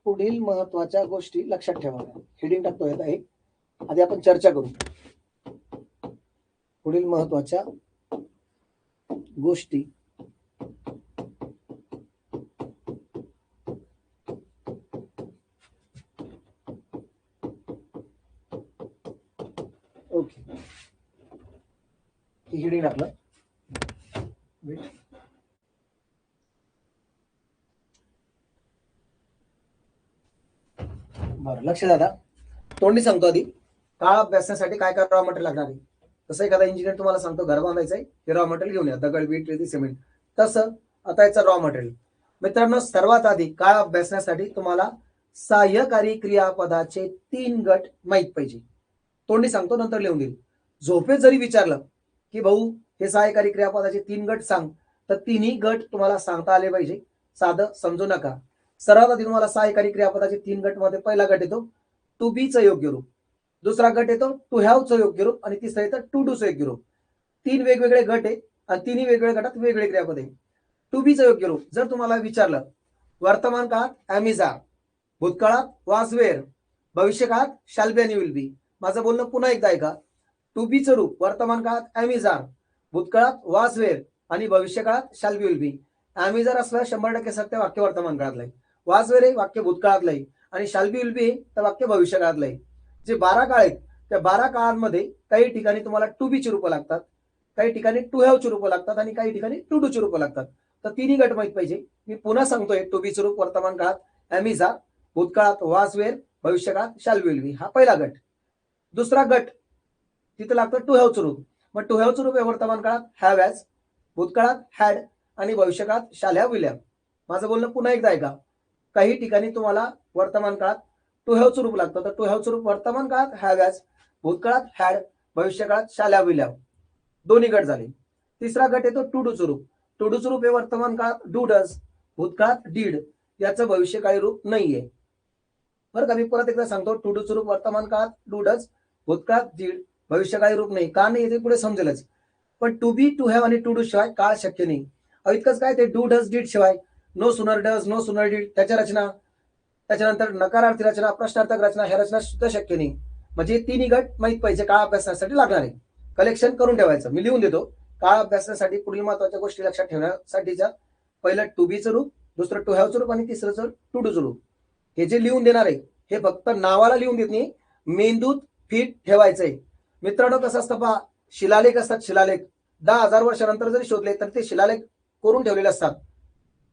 पुढील महत्वाच्या गोष्टी लक्षात ठेवाव्या. हेडिंग टाकतो येत आहे, आधी आपण चर्चा करू. पुढील महत्वाच्या गोष्टी ओके, हेडिंग टाकलं. बरं, लक्ष द्या. तोंडी सांगतो आधी. काळ अभ्यासण्यासाठी काय काय रॉ मटेरियल लागणार आहे. तसं एखादा इंजिनियर तुम्हाला सांगतो घर बांधायचं आहे, हे रॉ मटेरियल घेऊन या, दगड, वीट, रेती, सिमेंट. तसं आता याचं रॉ मटेरियल. मित्रांनो, सर्वात आधी काळ अभ्यासण्यासाठी तुम्हाला सहाय्यकारी क्रियापदाचे 3 गट माहित पाहिजे. तोंडी सांगतो, नंतर लिहून देईल. झोपेत जरी विचारलं की भाऊ हे सहाय्यकारी क्रियापदाचे 3 गट सांग, तर तिन्ही गट तुम्हाला सांगता आले पाहिजे. साधं समजू नका. सर्वात आधी तुम्हाला सहाय्यकारी क्रियापदाचे 3 गट मध्ये पहिला गट येतो टू बीचं योग्य रूप, दुसरा गट येतो टू हॅवचं योग्य रूप आणि तिसरा येतं टू डूचं योग्य रूप. 3 वेगवेगळे गट आहे आणि तिन्ही वेगवेगळ्या गटात वेगळे क्रियापद आहे. टू बीचं योग्य रूप जर तुम्हाला विचारलं वर्तमान काळात ॲमिज आर, भूतकाळात वाज वेअर, भविष्यकाळात शॅल बी आणि विल बी. माझं बोलणं पुन्हा एकदा ऐका. टू बीचं रूप वर्तमान काळात ॲमिज आर, भूतकाळात वाज वेअर आणि भविष्यकाळात shall be will be. Am is are असलं 100% सत्य वाक्य वर्तमान काळातलं आहे, वाज वेअर हे वाक्य भूतकाळातलं आहे आणि शॅल बी विल बी तर वाक्य भविष्यकाळातलं आहे. जे 12 काळ आहेत त्या 12 काळांमध्ये काही ठिकाणी तुम्हाला टू बीची रूपं लागतात, काही ठिकाणी टू हॅवची रूपं लागतात आणि काही ठिकाणी टू डूची रूपं लागतात. तर तिन्ही गट माहित पाहिजे. मी पुन्हा सांगतोय, टू बीचं रूप वर्तमान काळात ॲमिज आर, भूतकाळात वाज वेअर, भविष्यकाळात शॅल विल बी. हा पहिला गट. दुसरा गट तिथं लागतं टू हॅवचं रूप. मग टू हॅवचं रूप आहे वर्तमान काळात हॅव हॅज, भूतकाळात हॅड आणि भविष्यकाळात शॅल हॅव विल हॅव. माझं बोलणं पुन्हा एकदा ऐका. काही ठिकाणी तुम्हाला वर्तमान काळात टू हॅवचं रूप लागतं, तर टू हॅवचं रूप वर्तमान काळात हॅव हॅज, भूतकाळात हॅड, भविष्यकाळात शॅल हॅव विल हॅव. दोन्ही गट झाले. तिसरा गट येतो टू डूचं रूप. टू डूचं रूप हे वर्तमान काळात डू डज, भूतकाळात डीड, याचं भविष्यकाळी रूप नाहीये. बरं का, मी परत एकदा सांगतो. टू डूचं रूप वर्तमान काळात डू डज, भूतकाळात डीड, भविष्यकाळी रूप नाही. का नाही ते पुढे समजेलच. पण टू बी, टू हॅव आणि टू डू शिवाय काळ शक्य नाही. इतकंच काय, ते डू डज डीड शिवाय no sooner does, no sooner did, त्याच्या रचना, त्याच्यानंतर नकारार्थी रचना, प्रश्नार्थक रचना, ह्या रचना सुद्धा शक्य नाही. म्हणजे तिन्ही गट माहित पाहिजे काळ अभ्यासासाठी लागणार आहे. कलेक्शन करून ठेवायचं, मी लिहून देतो. काळ अभ्यासासाठी पुढील महत्वाच्या गोष्टी लक्षात ठेवण्यासाठीच्या पहिलं टू बीचं रूप, दुसरं टू हॅवचं रूप आणि तिसरं टू डूचं रूप. हे जे लिहून देणार आहे हे फक्त नावाला लिहून देत नाही, मेंदूत फिट ठेवायचंय. मित्रांनो, कसं असतं पहा, शिलालेख असतात. शिलालेख 10,000 वर्षानंतर जरी शोधले तर ते शिलालेख करून ठेवलेले असतात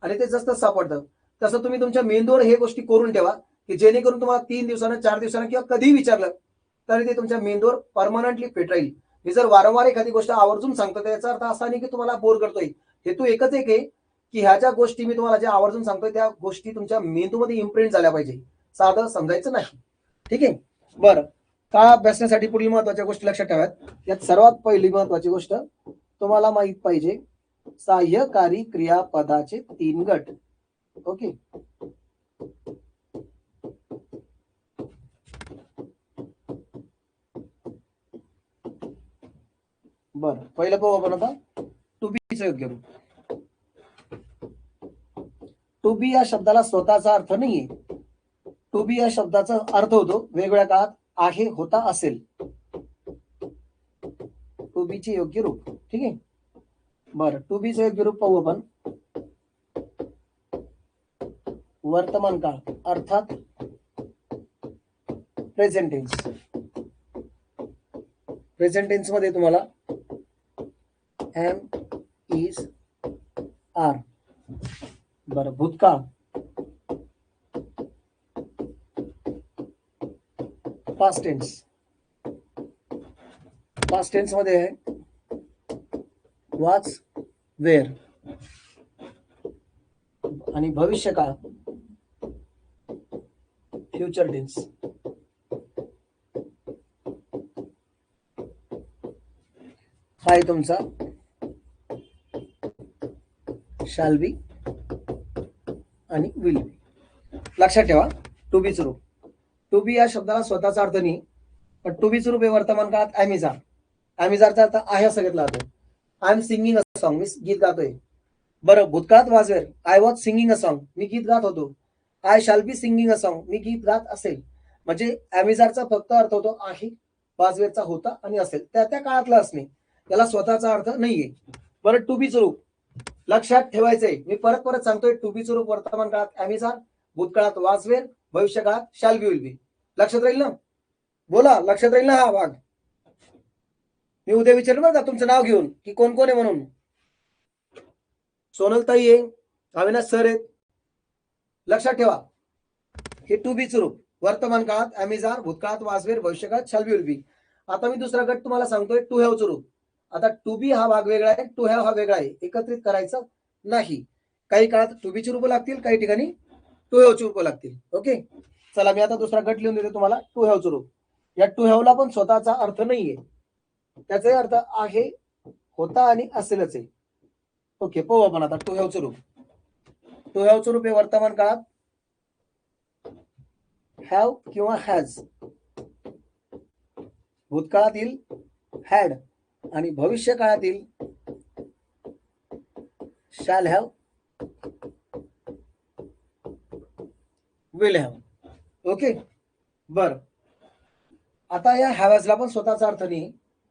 आणि ते जसं सापडतं. तसं तुम्ही तुमच्या मेंदूवर हे गोष्टी करून ठेवा की जेणेकरून तुम्हाला 3 दिवसानं, 4 दिवसानं किंवा कधीही विचारलं तरी ते तुमच्या मेंदूवर परमनंटली फिट राहील. मी जर वारंवार एखादी गोष्ट आवर्जून सांगतो तर याचा अर्थ असा नाही की तुम्हाला बोर करतोय. हेतू एकच एक आहे की ह्या ज्या गोष्टी मी तुम्हाला ज्या आवर्जून सांगतोय त्या गोष्टी तुमच्या मेंदूमध्ये इम्प्रिंट झाल्या पाहिजे. साधं समजायचं नाही. ठीक आहे. बरं, काळ अभ्यासण्यासाठी पुढील महत्वाच्या गोष्टी लक्षात ठेवाव्यात. यात सर्वात पहिली महत्वाची गोष्ट तुम्हाला माहित पाहिजे सहाय्यकारी क्रियापदाचे 3 गट. ओके. बरं, पहिलं पाहू आपण आता टू बीचं योग्य रूप. टू बी या शब्दाला स्वतःचा अर्थ नाहीये. टू बी या शब्दाचा अर्थ होतो वेगवेगळ्या काळात आहे, होता, असेल. टू बीचे योग्य रूप. ठीक आहे. बरं, टू बीचं योग्य रूप पाहू आपण. वर्तमान काळ अर्थात प्रेझेंट टेन्स. प्रेझेंट टेन्स मध्ये तुम्हाला एम, इज, आर. बरं, भूतकाळ पास्ट टेन्स. पास्ट टेन्स मध्ये आहे वाज, वेअर आणि भविष्यकाळ फ्युचर टेन्स. हा आहे तुमचा शॅल बी आणि विल बी. लक्षात ठेवा, टू बीचं रूप. टू बी या शब्दाला स्वतःचा अर्थ नाही, पण टू बीचं रूप हे वर्तमान काळात ॲमिज आर. ॲमिज आरचा अर्थ आहे असं घेतला जातो. I am singing a song, मी गीत गातोय. बरं, भूतकाळात was were, I was singing a song, मी गीत गात होतो. I shall be singing a song, मी गीत गात असेल. म्हणजे ॲमिज आरचा फक्त अर्थ होतो आहे, वाज वेअरचा होता आणि असेल, त्या त्या काळातला असणे. त्याला स्वतःचा अर्थ नाहीये. बरं, टू बीचं रूप लक्षात ठेवायचंय. मी परत परत सांगतोय, टू बीचं रूप वर्तमान काळात ॲमिज आर, भूतकाळात वाज वेअर, भविष्यकाळात शॅल बी विल बी. लक्षात राहील ना? बोला, लक्षात राहील ना हा भाग? मी उद्या विचारलं बरं का तुमचं नाव घेऊन की कोण कोण आहे म्हणून. सोनलताई आहे, अविनाश सर आहेत. लक्षात ठेवा, हे टू बीचं रूप वर्तमान काळात ॲमिजार, भूतकाळात वाज वेर, भविष्यकाळात शॅल बी विल बी. आता मी दुसरा गट तुम्हाला सांगतोय टू हॅवचं रूप. आता टू बी हा भाग वेगळा आहे, टू हॅव हा वेगळा आहे, एकत्रित करायचं नाही. काही काळात टू बीची रूपं लागतील, काही ठिकाणी टू हॅवची रूपं लागतील. ओके, चला मी आता दुसरा गट लिहून देतो तुम्हाला, टू हॅवचं रूप. या टू हॅवला पण स्वतःचा अर्थ नाहीये, त्याचाही अर्थ आहे, होता आणि असेलच आहे. ओके, पाहू आपण आता टू हॅवचं रूप. टू हॅवचं रूप हे वर्तमान काळात हॅव किंवा हॅज, भूतकाळातील हॅड आणि भविष्य काळातील shall have, will have. Okay, बर. आता या हॅवॅजला पण स्वतःचा अर्थ नाही,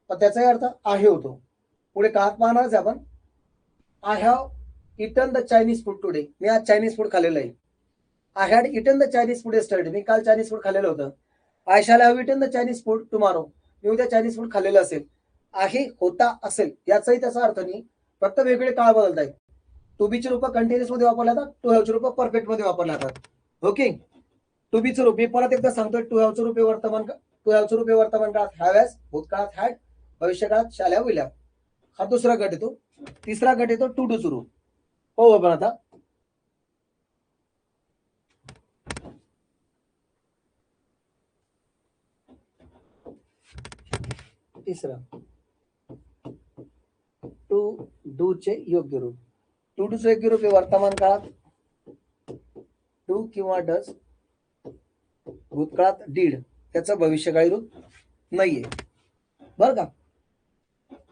पण त्याचाही अर्थ आहे होतो. पुढे काळात पाहणारच आपण. I have eaten the Chinese food today, मी आज चायनीज फूड खाल्लेलं आहे. I had eaten the Chinese food yesterday, मी काल चायनीज फूड खाल्लेलं होतं. I shall have eaten the Chinese food tomorrow, मी उद्या चायनीज फूड खाल्लेलं असेल. आहे, होता, असेल याचाही त्याचा अर्थ नाही, फक्त वेगवेगळे काळ बदलत आहेत. टू बीची रूपं कंटिन्युअस मध्ये वापरल्या जातात, टू हॅवची रूपं परफेक्ट मध्ये वापरल्या जातात. ओके, टू बीचं रूप मी परत एकदा सांगतोय, टू हॅवचं रूप हे वर्तमान काळात हॅव हॅज, भूतकाळात हॅड, भविष्यकाळात शॅल हॅव, विल हॅव. हा दुसरा गट येतो. तिसरा गट येतो टू डूचं रूप. हो आपण आता तिसरा टू डू चे योग्य रूप. टू डू चे योग्य रूप हे वर्तमान काळात डू किंवा डज, भूतकाळात डीड, त्याचं भविष्यकाळी रूप नाहीये, बर का.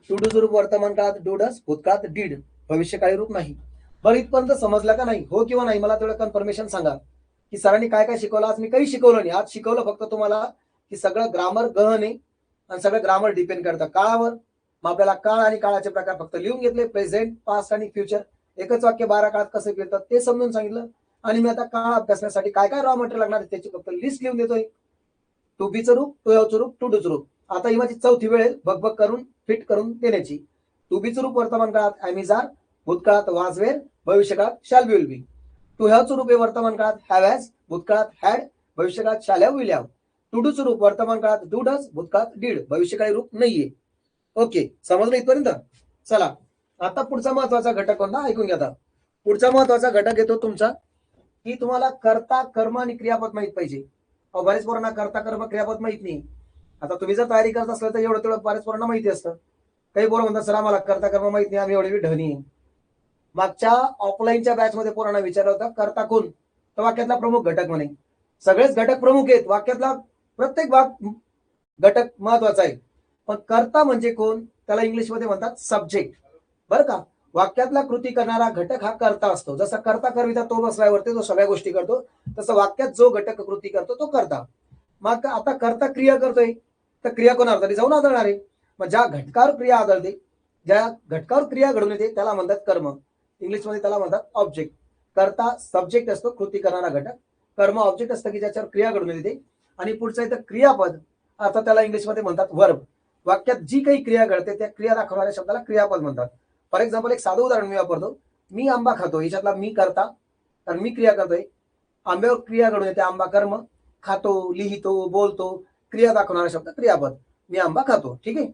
टू डूचं रूप वर्तमान काळात डू डज, भूतकाळात डीड, भविष्यकाळी रूप नाही. बरं, इथपर्यंत समजलं का नाही? हो किंवा नाही मला तेवढं कन्फर्मेशन सांगा की सरांनी काय काय शिकवलं. आज मी काही शिकवलं नाही, आज शिकवलं फक्त तुम्हाला की सगळं ग्रामर गहन आहे आणि सगळं ग्रामर डिपेंड करतं काळावर. मग आपल्याला काळ आणि काळाचे प्रकार फक्त लिहून घेतले, प्रेझेंट, पास्ट आणि फ्युचर. एकच वाक्य 12 काळात कसे फिरतात ते समजून सांगितलं. आणि मी आता काळ अभ्यासण्यासाठी काय काय रॉ मटेरियल लागणार त्याची फक्त लिस्ट लिहून देतोय. टू बीचं रूप, टू हॅवचं रूप, टू डूचं रूप. आता ही माझी चौथी वेळ आहे बघ करून फिट करून देण्याची. टू बीचं रूप वर्तमान काळात ॲमिजार, भूतकाळात वाज वेर, भविष्यकाळात shall be will be. To हॅवचं रूप हे वर्तमान काळात हॅव हॅज, भूतकाळात हॅड, भविष्यकाळात shall have, will have. To डूचं रूप वर्तमान काळात डू डज, भूतकाळात डीड, भविष्यकाळी रूप नाहीये. ओके, समजलं इथपर्यंत? चला आता पुढचा महत्वाचा घटक कोणता ऐकून घ्या. आता पुढचा महत्वाचा घटक येतो तुमचा की तुम्हाला कर्ता, कर्म आणि क्रियापद माहित पाहिजे. बरेच पोरांना कर्ता, कर्म, क्रियापद माहित नाही. आता तुम्ही जर तयारी करत असलं तर एवढं तेवढं बऱ्याच पोरांना माहिती असतं. काही पोरं म्हणतात सर आम्हाला कर्ता कर्म माहित नाही, आम्ही एवढी ढणी आहे. मागच्या ऑफलाईनच्या बॅच मध्ये पोरांना विचारलं होतं कर्ता कोण, तर वाक्यातला प्रमुख घटक म्हणे. सगळेच घटक प्रमुख आहेत, वाक्यातला प्रत्येक भाग घटक महत्वाचा आहे, पण कर्ता म्हणजे कोण त्याला इंग्लिशमध्ये म्हणतात सब्जेक्ट. बरं का, वाक्यातला कृती करणारा घटक हा कर्ता असतो. जसा कर्ता करविता तो बसल्यावरती जो सगळ्या गोष्टी करतो, तसं वाक्यात जो घटक कृती करतो तो कर्ता. मग आता कर्ता क्रिया करतोय तर क्रिया कोण आधारली जाऊन आदळणार आहे. मग ज्या घटकावर क्रिया आदळते, ज्या घटकावर क्रिया घडून येते त्याला म्हणतात कर्म. इंग्लिशमध्ये त्याला म्हणतात ऑब्जेक्ट. कर्ता सब्जेक्ट असतो, कृती करणारा घटक. कर्म ऑब्जेक्ट असतं की ज्याच्यावर क्रिया घडून येते. आणि पुढचं येतं क्रियापद, आता त्याला इंग्लिशमध्ये म्हणतात वर्ब. वाक्यात जी काही क्रिया घडते त्या क्रिया दाखवणाऱ्या शब्दाला क्रियापद म्हणतात. फॉर एक्झाम्पल एक साधं उदाहरण मी वापरतो, मी आंबा खातो, याच्यातला मी करता कारण मी क्रिया करतोय. आंब्यावर क्रिया घडून येते, आंबा कर्म, खातो, लिहितो, बोलतो, क्रिया दाखवणारा शब्द क्रियापद. मी आंबा खातो, ठीक आहे.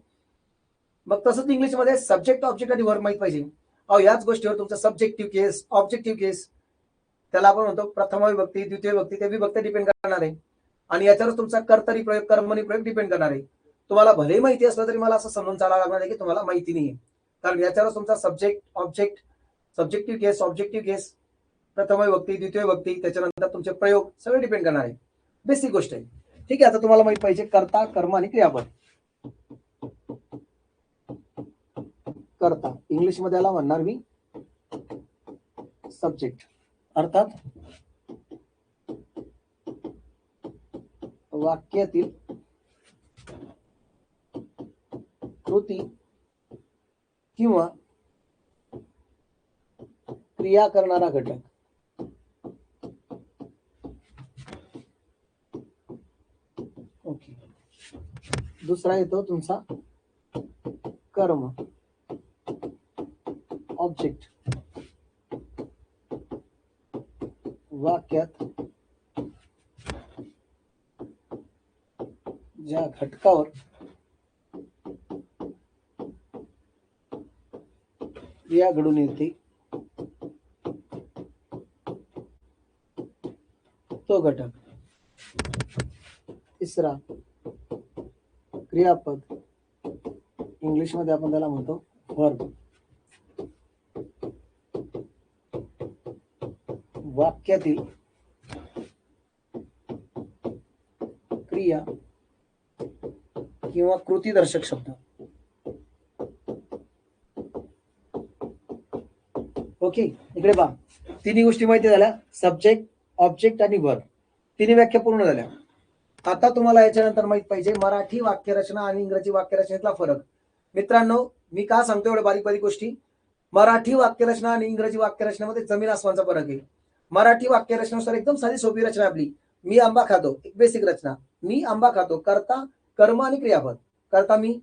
मग तसंच इंग्लिशमध्ये सब्जेक्ट, ऑब्जेक्ट आणि वर्ब माहित पाहिजे. याच गोष्टीवर तुमचं सब्जेक्टिव्ह केस, ऑब्जेक्टिव्ह केस, त्याला आपण म्हणतो प्रथम विभक्ती, द्वितीय विभक्ती, ते विभक्ती डिपेंड करणार आहे. आणि याच्यावर तुमचा कर्तरी प्रयोग, कर्मणी प्रयोग डिपेंड करणार आहे. तुम्हाला भले माहिती असलं तरी मला असं समजून चालावं लागणार आहे की तुम्हाला माहिती नाहीये, कारण याच्यावर तुमचा सब्जेक्ट, ऑब्जेक्ट, सब्जेक्टिव्ह केस, ऑब्जेक्टिव्ह केस, प्रथम विभक्ती, द्वितीय विभक्ती, त्याच्यानंतर तुमचे प्रयोग सगळे डिपेंड करणार आहे. बेसिक गोष्ट आहे, ठीक आहे. आता तुम्हाला माहित पाहिजे कर्ता, कर्म आणि क्रियापद. कर्ता इंग्लिशमध्ये याला म्हणणार मी सब्जेक्ट, अर्थात वाक्यातील कृती किंवा क्रिया करणारा घटक. ओके, दुसरा येतो तुमचा कर्म, ऑब्जेक्ट. वाक्यात ज्या घटकावर क्रिया घडून येते तो घटक. तिसरा क्रियापद, इंग्लिश मध्ये आपण त्याला म्हणतो वर्ब. वाक्यातील क्रिया किंवा कृतीदर्शक शब्द. ओके, इकडे पहा, तिन्ही गोष्टी माहिती झाल्या, सब्जेक्ट, ऑब्जेक्ट आणि वर्ब. तिन्ही व्याख्या पूर्ण झाल्या. आता तुम्हाला याच्यानंतर माहित पाहिजे मराठी वाक्यरचना आणि इंग्रजी वाक्यरचनेतला फरक. मित्रांनो, मी का सांगतो एवढ्या बारीक बारीक गोष्टी? मराठी वाक्यरचना आणि इंग्रजी वाक्यरचनेमध्ये जमीन आसमानचा फरक आहे. मराठी वाक्यरचनेनुसार एकदम साधी सोपी रचना आपली. मी आंबा खातो, एक बेसिक रचना. मी आंबा खातो, कर्ता, कर्म आणि क्रियापद. कर्ता मी,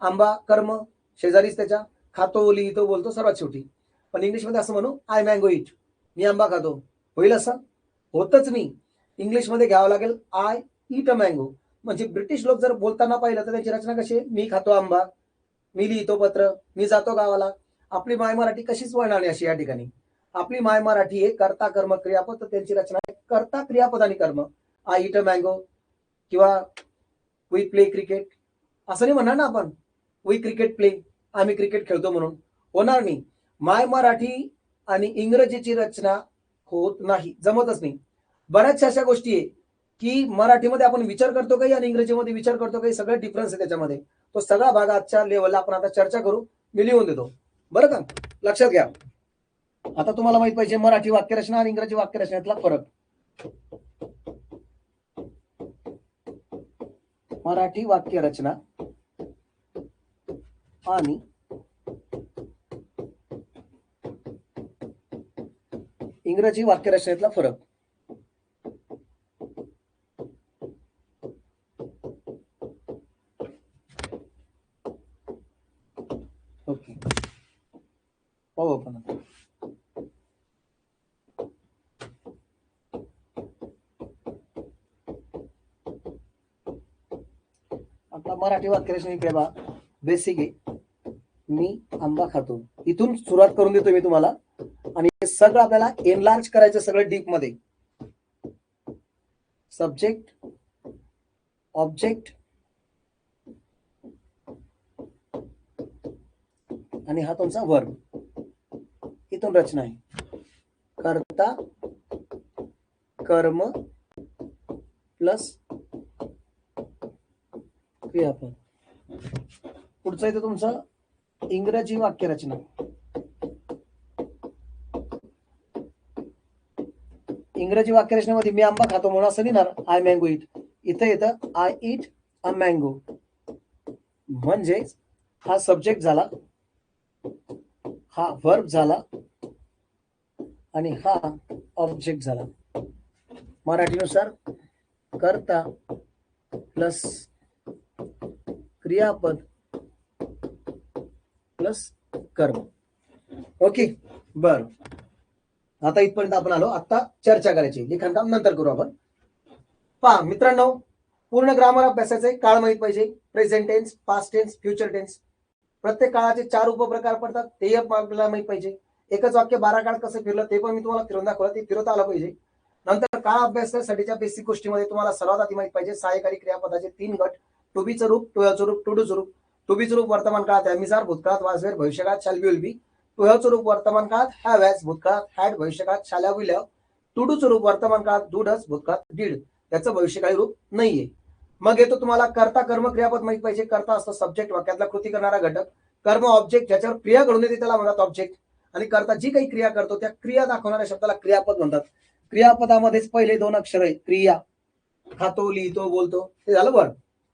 आंबा कर्म, शेजारीच त्याच्या, खातो, लिहितो, बोलतो सर्वात शेवटी. पण इंग्लिश मध्ये असं म्हणू, आय मँगो इट. मी आंबा खातो, होईल असं? होतच नाही. इंग्लिश मध्ये घ्यावं लागेल आय ईट अ मँगो. म्हणजे ब्रिटिश लोक जर बोलताना पाहिलं तर त्यांची रचना कशी आहे? मी खातो आंबा, मी लिहितो पत्र, मी जातो गावाला. आपली माय मराठी कशीच वळणार नाही अशी या ठिकाणी. आपली माय मराठी आहे कर्ता कर्म क्रियापद, तर त्यांची रचना आहे कर्ता क्रियापद आणि कर्म. आय ईट अ मँगो किंवा वी प्ले क्रिकेट. असं नाही म्हणणार ना आपण वी क्रिकेट प्ले, आम्ही क्रिकेट खेळतो म्हणून. होणार नाही. माय मराठी आणि इंग्रजीची रचना होत नाही, जमतच नाही. बऱ्याचशा अशा गोष्टी आहे की मराठीमध्ये आपण विचार करतो काही आणि इंग्रजीमध्ये विचार करतो काही, सगळं डिफरन्स आहे त्याच्यामध्ये. तो सगळा भाग आजच्या लेवलला आपण आता चर्चा करू, मी लिहून देतो, बरं का? लक्षात घ्या. आता तुम्हाला माहित पाहिजे मराठी वाक्यरचना आणि इंग्रजी वाक्यरचनेतला फरक. मराठी वाक्यरचना आणि इंग्रजी वाक्यरचनेतला फरक. ओके, पाहू आपण आता. आता मराठी वाक्यरचना इकडे बघा, बेसिक आहे. मी आंबा खातो, इथून सुरुवात करून देतो मी तुम्हाला. आणि हे सगळं आपल्याला एनलार्ज करायचं, सगळं डीप मध्ये. सब्जेक्ट, ऑब्जेक्ट आणि हा तुमचा वर्ब. इथून रचना आहे कर्ता कर्म प्लस क्रियापद. पुढचं इथं तुमचं इंग्रजी वाक्यरचना. इंग्रजी वाक्यरचनेमध्ये मी आंबा खातो म्हणून असं लिहिणार आय मँगो इट. इथं येतं आय इट अ मँगो. म्हणजे हा सब्जेक्ट झाला, हा वर्ब झाला आणि हा ऑब्जेक्ट झाला. मराठीनुसार कर्ता प्लस क्रियापद प्लस कर्म. ओके, बर. आता इथपर्यंत आपण आलो. आता चर्चा करायची, लिखाणकाम नंतर करू आपण. पहा मित्रांनो, पूर्ण ग्रामर अभ्यासाचे काळ माहित पाहिजे. Present tense, past tense, future tense. प्रत्येक काळाचे 4 उपप्रकार पडतात, ते आपल्याला माहित पाहिजे. एकच वाक्य 12 काळ कसं फिरलं ते पण मी तुम्हाला फिरवून दाखवलं, ते फिरवता आलं पाहिजे. नंतर काळ अभ्यासासाठीच्या बेसिक गोष्टीमध्ये तुम्हाला सर्वात आधी माहित पाहिजे सहाय्यकारी क्रियापदाचे 3 गट. टू बीचं रूप, टू हॅवचं रूप, टू डूचं रूप. टू बीचं रूप वर्तमान काळात हॅमिसार, भूतकाळात वाज वेर, भविष्यकाळात shall be will be. To हॅवचं रूप वर्तमान काळात हॅव हॅज, भूतकाळात हॅड, भविष्यकाळात shall have will have. To डूचं रूप वर्तमान काळात डू डज, भूतकाळात डीड. त्याचं भविष्यकाळी रूप नाहीये. मग येतो तुम्हाला कर्ता कर्म क्रियापद माहित पाहिजे. कर्ता असतो सब्जेक्ट, वाक्यातला कृती करणारा घटक. कर्म ऑब्जेक्ट, ज्याच्यावर क्रिया घडून येते त्याला म्हणतात ऑब्जेक्ट. आणि कर्ता जी काही क्रिया करतो त्या क्रिया दाखवणाऱ्या शब्दाला क्रियापद म्हणतात. क्रियापदामध्येच पहिले 2 अक्षर आहे क्रिया. खातो, लिहितो, बोलतो, ते झालं वर्ब.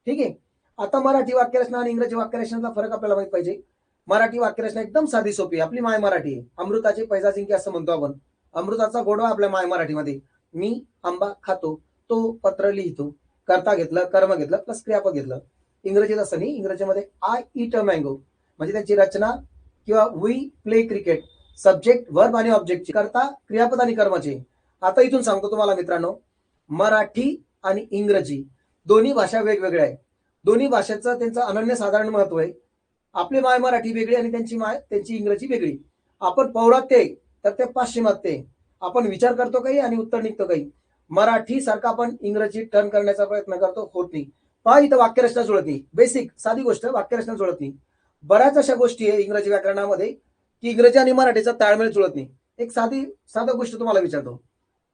ठीक आहे. आता मराठी वाक्यरचना आणि इंग्रजी वाक्यरचनेचा फरक आपल्याला माहित पाहिजे. मराठी वाक्यरचना एकदम साधी सोपी, आपली माय मराठी आहे. अमृताचे पैजा जिंके असं म्हणतो आपण. अमृताचा गोडवा आपल्या माय मराठीमध्ये. मी आंबा खातो, तो पत्र लिहितो, कर्ता घेतलं, कर्म घेतलं प्लस क्रियापद घेतलं. इंग्रजीत असं नाही. इंग्रजीमध्ये आय ईट अ मँगो म्हणजे त्यांची रचना किंवा we play cricket. Subject, verb आणि ऑब्जेक्टची, कर्ता, क्रियापद आणि कर्माची. आता इथून सांगतो तुम्हाला मित्रांनो, मराठी आणि इंग्रजी दोन्ही भाषा वेगवेगळ्या आहेत. दोन्ही भाषेचं त्यांचं अनन्यसाधारण महत्व आहे. आपली माय मराठी वेगळी आणि त्यांची इंग्रजी वेगळी. आपण पौरात्य आहे तर ते पाश्चिमात्य आहे. आपण विचार करतो काही आणि उत्तर निघतो काही. मराठी सारखा आपण इंग्रजी टर्न करण्याचा प्रयत्न करतो, होत नाही. पहा इथं वाक्यरचना जुळत नाही. बेसिक साधी गोष्ट, वाक्यरचना जुळत नाही. बऱ्याच अशा गोष्टी आहे इंग्रजी व्याकरणामध्ये की इंग्रजी आणि मराठीचा ताळमेळ जुळत नाही. एक साधी गोष्ट तुम्हाला विचारतो,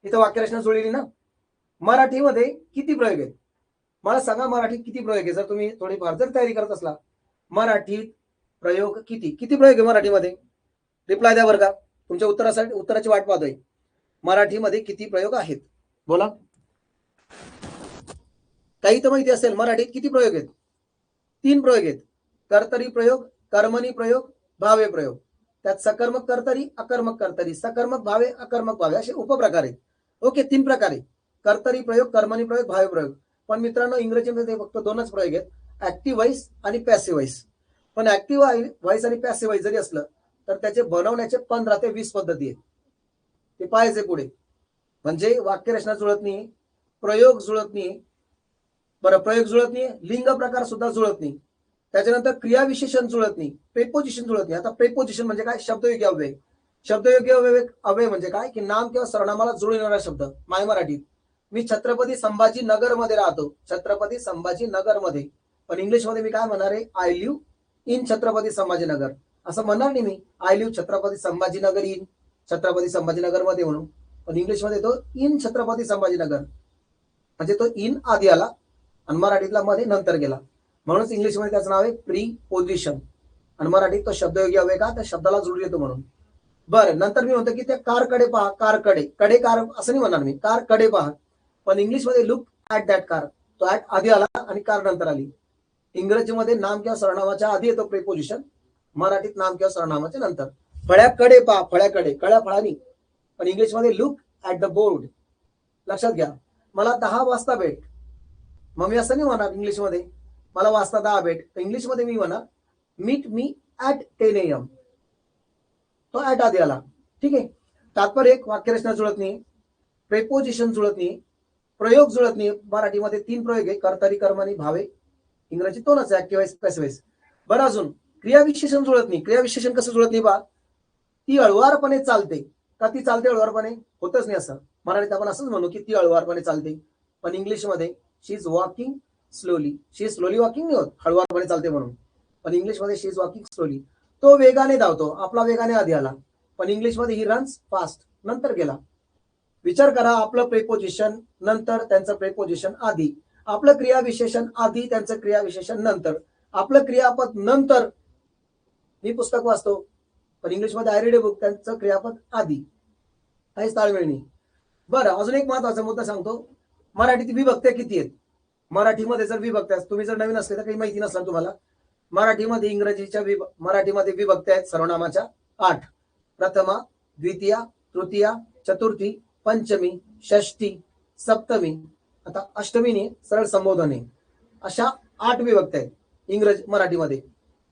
इथं वाक्यरचना जुळलेली ना. मराठीमध्ये किती प्रयोग आहेत मला सांगा. मराठीत किती प्रयोग आहे? जर तुम्ही थोडीफार जर तयारी करत असला, मराठीत प्रयोग किती प्रयोग आहे मराठीमध्ये? रिप्लाय द्या बरं का. तुमच्या उत्तराची वाट पाहतोय. मराठीमध्ये किती प्रयोग आहेत बोला. काही तर माहिती असेल. मराठीत किती प्रयोग आहेत? 3 प्रयोग आहेत. कर्तरी प्रयोग, कर्मणी प्रयोग, भावे प्रयोग. त्यात सकर्मक कर्तरी, अकर्मक कर्तरी, सकर्मक भावे, अकर्मक भावे असे उपप्रकार आहेत. ओके, 3 प्रकार आहेत. कर्तरी प्रयोग, कर्मणी प्रयोग, भावे प्रयोग. पण मित्रांनो इंग्रजीमध्ये फक्त 2च प्रयोग आहेत, ऍक्टिव्ह व्हॉइस आणि पॅसिव्ह व्हॉइस. पण ऍक्टिव्ह व्हॉइस आणि पॅसिव्ह व्हॉइस जरी असलं तर त्याचे बनवण्याचे 15 ते 20 पद्धती आहेत. ते पाहायचे पुढे. म्हणजे वाक्यरचना जुळत नाही, प्रयोग जुळत नाही. बरं, प्रयोग जुळत नाही, लिंग प्रकार सुद्धा जुळत नाही. त्याच्यानंतर क्रियाविशेषण जुळत नाही, प्रेपोजिशन जुळत नाही. आता प्रेपोजिशन म्हणजे काय? शब्दयोगी अव्यय. शब्दयोगी अव्यय म्हणजे काय? की नाम किंवा सर्वनामाला जुळून येणारा शब्द. माय मराठीत मी छत्रपती संभाजी नगर मध्ये राहतो, छत्रपती संभाजी नगर मध्ये. पण इंग्लिश मध्ये मी काय म्हणणार आहे? I live in Chhatrapati Sambhajinagar. असं म्हणणार नाही मी. I live Chhatrapati Sambhajinagar in Chhatrapati Sambhajinagar मध्ये म्हणून. पण इंग्लिश मध्ये तो इन छत्रपती संभाजीनगर, म्हणजे तो इन आधी आला आणि मराठीतला मध्ये नंतर गेला. म्हणूनच इंग्लिश मध्ये त्याचं नाव आहे प्रीपोजिशन. आणि मराठीत तो शब्दयोगी अव्यय का? त्या शब्दाला जुळून येतो म्हणून. बरं, नंतर मी म्हणतो की त्या कारकडे पहा. कारकडे, कडे कार असं नाही म्हणणार मी, कारकडे पहा. पण इंग्लिश मध्ये लुक ऍट दॅट कार. तो ऍट आधी आला आणि कार नंतर आली. इंग्रजीमध्ये नाम किंवा सर्वनामाच्या आधी येतो प्रेपोजिशन, मराठीत नाम किंवा सर्वनामाच्या नंतर. फळ्याकडे पहा, फळ्याकडे, कळ्या फळानी. पण इंग्लिशमध्ये लुक ऍट द बोर्ड. लक्षात घ्या. मला 10 वाजता भेट. मग मी असं नाही म्हणणार इंग्लिशमध्ये मला वाजता 10 भेट. तर इंग्लिशमध्ये मी म्हणणार मीट मी ऍट 10 AM. तो ऍट आधी आला. ठीक आहे. तात्पर्य एक, वाक्यरचना जुळत नाही, प्रेपोजिशन जुळत नाही, प्रयोग जुळत नाही. मराठीमध्ये 3 प्रयोग आहे, कर्तरी, कर्मणी, भावे. इंग्रजी 2च आहे, ऍक्टिव्ह व्हॉइस, पॅसिव्ह व्हॉइस. बरं, अजून क्रियाविशेषण जुळत नाही. क्रियाविशेषण कसं जुळत नाही बा? ती हळुवारपणे चालते का? ती चालते हळुवारपणे? होतच नाही असं. मराठीत आपण असंच म्हणू की ती हळुवारपणे चालते. पण इंग्लिशमध्ये she is walking slowly. She is slowly walking नाही होत, हळुवारपणे चालते म्हणून. पण इंग्लिशमध्ये शी इज वॉकिंग स्लोली. तो वेगाने धावतो, आपला वेगाने आधी आला. पण इंग्लिशमध्ये ही रन्स फास्ट, नंतर गेला. विचार करा, आपलं प्रेपोजिशन नंतर त्यांचं प्रेपोजिशन आधी, आपलं क्रियाविशेषण आधी त्यांचं क्रियाविशेषण नंतर, आपलं क्रियापद नंतर. मी पुस्तक वाचतो पण इंग्लिशमध्ये आय रीड अ बुक, त्यांचं क्रियापद आधी. काहीच ताळमेळ नाही. बरं, अजून एक महत्वाचा मुद्दा सांगतो. मराठीत विभक्त्या किती आहेत? मराठीमध्ये जर विभक्त्या, तुम्ही जर नवीन असले तर काही माहिती नसणार तुम्हाला, मराठीमध्ये मराठीमध्ये विभक्त्या आहेत सर्वनामाच्या 8. प्रथमा, द्वितीया, तृतीया, चतुर्थी, पंचमी, षष्ठी, सप्तमी, आता अष्टमीने सरळ संबोधन आहे. अशा 8 विभक्त्या आहेत मराठीमध्ये.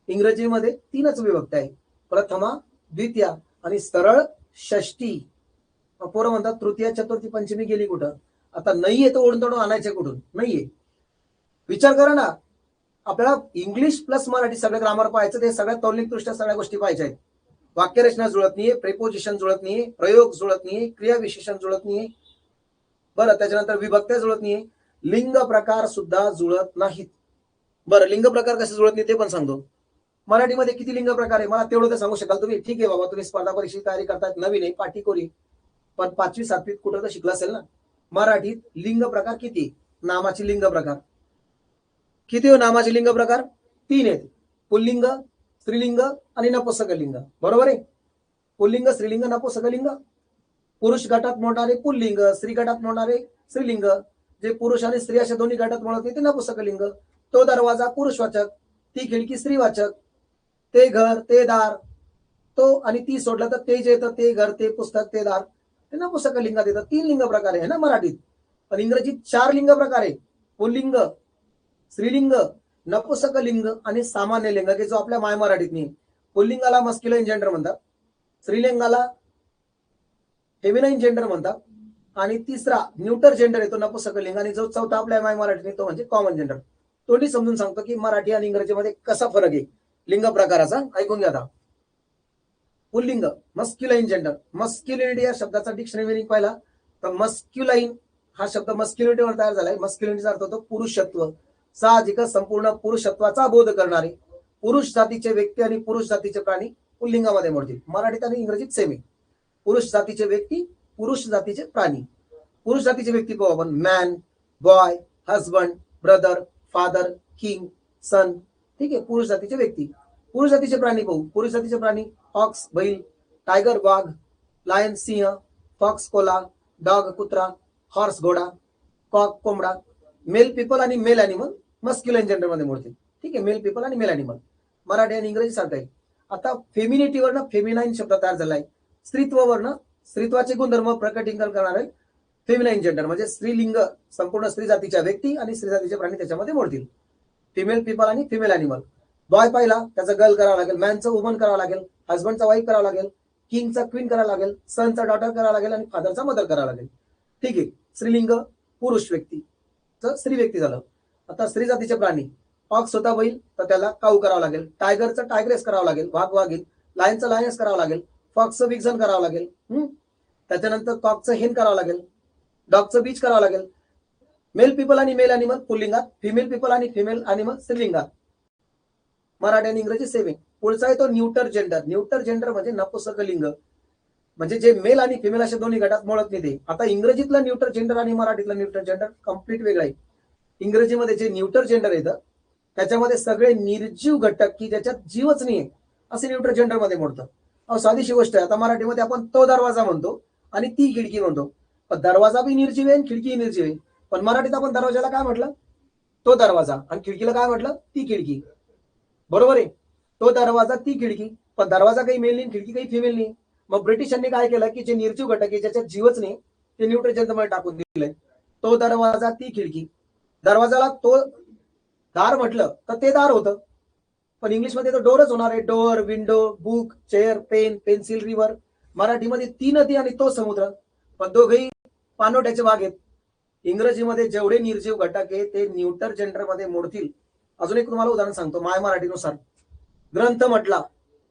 इंग्रजीमध्ये 3च विभक्त्या आहे, प्रथमा, द्वितीया आणि सरळ षष्ठी. पोरं म्हणतात तृतीया, चतुर्थी, पंचमी गेली कुठं? आता नाहीये तर ओढून तोडून आणायचे कुठून? नाहीये. विचार करा ना, आपल्याला इंग्लिश प्लस मराठी सगळं ग्रामर पाहायचं, ते सगळ्यात तौलनिकदृष्ट्या सगळ्या गोष्टी पाहायच्या आहेत. वाक्यरचना जुळत नाहीये, प्रेपोजिशन जुळत नाहीये, प्रयोग जुळत नाहीये, क्रियाविशेषण जुळत नाहीये. बरं, त्याच्यानंतर विभक्त्या जुळत नाहीये, लिंग प्रकार सुद्धा जुळत नाहीत. बरं, लिंग प्रकार कसे जुळत नाही ते पण सांगतो. मराठीमध्ये किती लिंग प्रकार आहे मला तेवढं तर सांगू शकाल तुम्ही? ठीक आहे बाबा, तुम्ही स्पर्धा परीक्षेची तयारी करतायत, नवीन आहे, पाठीकोरी, पण 5वी 7वीत कुठं तर शिकला असेल ना. मराठीत लिंग प्रकार किती? नामाची लिंग प्रकार किती हो? नामाचे लिंग प्रकार 3 आहेत, पुल्लिंग, स्त्रीलिंग आणि नपुंसकलिंग. बरोबर आहे? पुल्लिंग, स्त्रीलिंग, नपुंसकलिंग. पुरुष गटात मोडणारे पुल्लिंग, स्त्री गटात मोडणारे स्त्रीलिंग. जे पुरुष आणि स्त्री अशा दोन्ही गटात मोडत नाही ते नपुंसकलिंग. तो दरवाजा पुरुषवाचक, ती खिडकी स्त्रीवाचक, ते घर, ते दार, तो आणि ती सोडलं तर ते जे येतं, ते घर, ते पुस्तक, ते दार, ते नपुंसकलिंगात येतं. 3 लिंग प्रकार आहे ना मराठीत. पण इंग्रजीत 4 लिंग प्रकार आहे, पुल्लिंग, स्त्रीलिंग, नपुंसकलिंग आणि सामान्य लिंग, की जो आपल्या माय मराठीत नाही. पुल्लिंगाला मस्क्युलाइन जेंडर म्हणतात, स्त्रीलिंगाला फेमिनाइन जेंडर म्हणतात, आणि तिसरा न्यूटर जेंडर येतो नपुंसकलिंग, आणि जो चौथा आपल्या माय मराठीत तो म्हणजे कॉमन जेंडर. तोंडी समजून सांगतो की मराठी आणि इंग्रजीमध्ये कसा फरक आहे लिंग प्रकाराचा. ऐकून घ्या आता. पुल्लिंग मस्क्युलाइन जेंडर. मस्क्युलिनिटी या शब्दाचा डिक्शनरी मिनिंग पाहिला तर मस्क्युलाइन हा शब्द मस्क्युलिनिटीवर तयार झालाय. मस्क्युलिनिटीचा अर्थ होतो पुरुषत्व. साहजिकच संपूर्ण पुरुषत्वाचा बोध करणारे पुरुष जातीचे व्यक्ती आणि पुरुष जातीचे प्राणी पुल्लिंगामध्ये मोडतील. मराठीत आणि इंग्रजीत सेम आहे. पुरुष जातीचे व्यक्ती, पुरुष जातीचे प्राणी. पुरुष जातीचे व्यक्ती पाहू आपण. Man, boy, husband, brother, father, king, son. ठीक आहे, पुरुष जातीचे व्यक्ती. पुरुष जातीचे प्राणी पाहू. पुरुष जातीचे प्राणी हॉक्स बैल, टायगर वाघ, लायन सिंह, फॉक्स कोला, डॉग कुत्रा, हॉर्स घोडा, कॉक कोंबडा. मेल पीपल आणि मेल अॅनिमल मस्क्युलाइन जेंडर मध्ये मोडतील. ठीक आहे, मेल पीपल आणि मेल अॅनिमल. मराठी आणि इंग्रजी सारखं आहे. आता फेमिनिटीवरनं फेमिनाईन शब्द तयार झालाय. स्त्रीत्ववरनं स्त्रीत्वाचे गुणधर्म प्रकटीकरण करणारे फेमिनाईन जेंडर म्हणजे स्त्रीलिंग संपूर्ण स्त्री जातीच्या व्यक्ती आणि स्त्री जातीचे प्राणी त्याच्यामध्ये मोडतील. फिमेल पीपल आणि फिमेल अॅनिमल. बॉय पाहिला त्याचा गर्ल करावा लागेल, मॅनचं वुमन करावं लागेल, हजबंडचा वाईफ करावं लागेल, किंगचा क्वीन करावं लागेल, सनचा डॉटर करावं लागेल आणि फादरचा मदर करावं लागेल. ठीक आहे, स्त्रीलिंग पुरुष व्यक्ती स्त्री व्यक्ती झालं. आता स्त्री जातीचे प्राणी ऑक्स होता बैल तर त्याला काऊ करावं लागेल, टायगरचं टायग्रेस करावं लागेल, वाघ वाघील, लायनचं लायन्स करावं लागेल, फॉक्सचं विक्झन करावं लागेल, त्याच्यानंतर कॉकचं हेन करावं लागेल, डॉगचं बीच करावं लागेल. मेल पीपल आणि मेल अॅनिमल पुल्लिंगात, फिमेल पीपल आणि फिमेल अॅनिमल स्त्रीलिंगात. मराठी आणि इंग्रजी सेम आहे. पुढचा आहे तो न्यूटर जेंडर. न्यूटर जेंडर म्हणजे नपुंसक लिंग म्हणजे जे मेल आणि फिमेल अशा दोन्ही गटात मोडत नाही. आता इंग्रजीतलं न्यूटर जेंडर आणि मराठीतलं न्यूटर जेंडर कम्प्लीट वेगळं आहे. इंग्रजीमध्ये जे न्यूटर जेंडर येतं त्याच्यामध्ये सगळे निर्जीव घटक की ज्याच्यात जीवच नाहीये असे न्यूटर जेंडर मध्ये मोडतं. साधीशी गोष्ट आहे. आता मराठीमध्ये आपण तो दरवाजा म्हणतो आणि ती खिडकी म्हणतो, पण दरवाजा बी निर्जीव आहे खिडकी निर्जीव आहे. पण मराठीत आपण दरवाजाला काय म्हटलं? तो दरवाजा. आणि खिडकीला काय म्हटलं? ती खिडकी. बरोबर आहे, तो दरवाजा ती खिडकी. पण दरवाजा काही मेल नाही, खिडकी काही फिमेल नाही. मग ब्रिटिशांनी काय केलं की जे निर्जीव घटक आहे ज्याच्यात जीवच नाही ते न्यूटर जेंडर मध्ये टाकून दिलंय. तो दरवाजा ती खिडकी. दरवाजाला तो दार म्हटलं तर ते दार होतं, पण इंग्लिशमध्ये तो डोरच होणार आहे. Door, window, book, chair, pen, pencil, river. मराठीमध्ये ती नदी आणि तो समुद्र, पण दोघेही पाणवठ्याचे भाग आहेत. इंग्रजीमध्ये जेवढे निर्जीव घटक आहे ते न्यूटर जेंडर मध्ये मोडतील. अजून एक तुम्हाला उदाहरण सांगतो. माय मराठीनुसार ग्रंथ म्हटला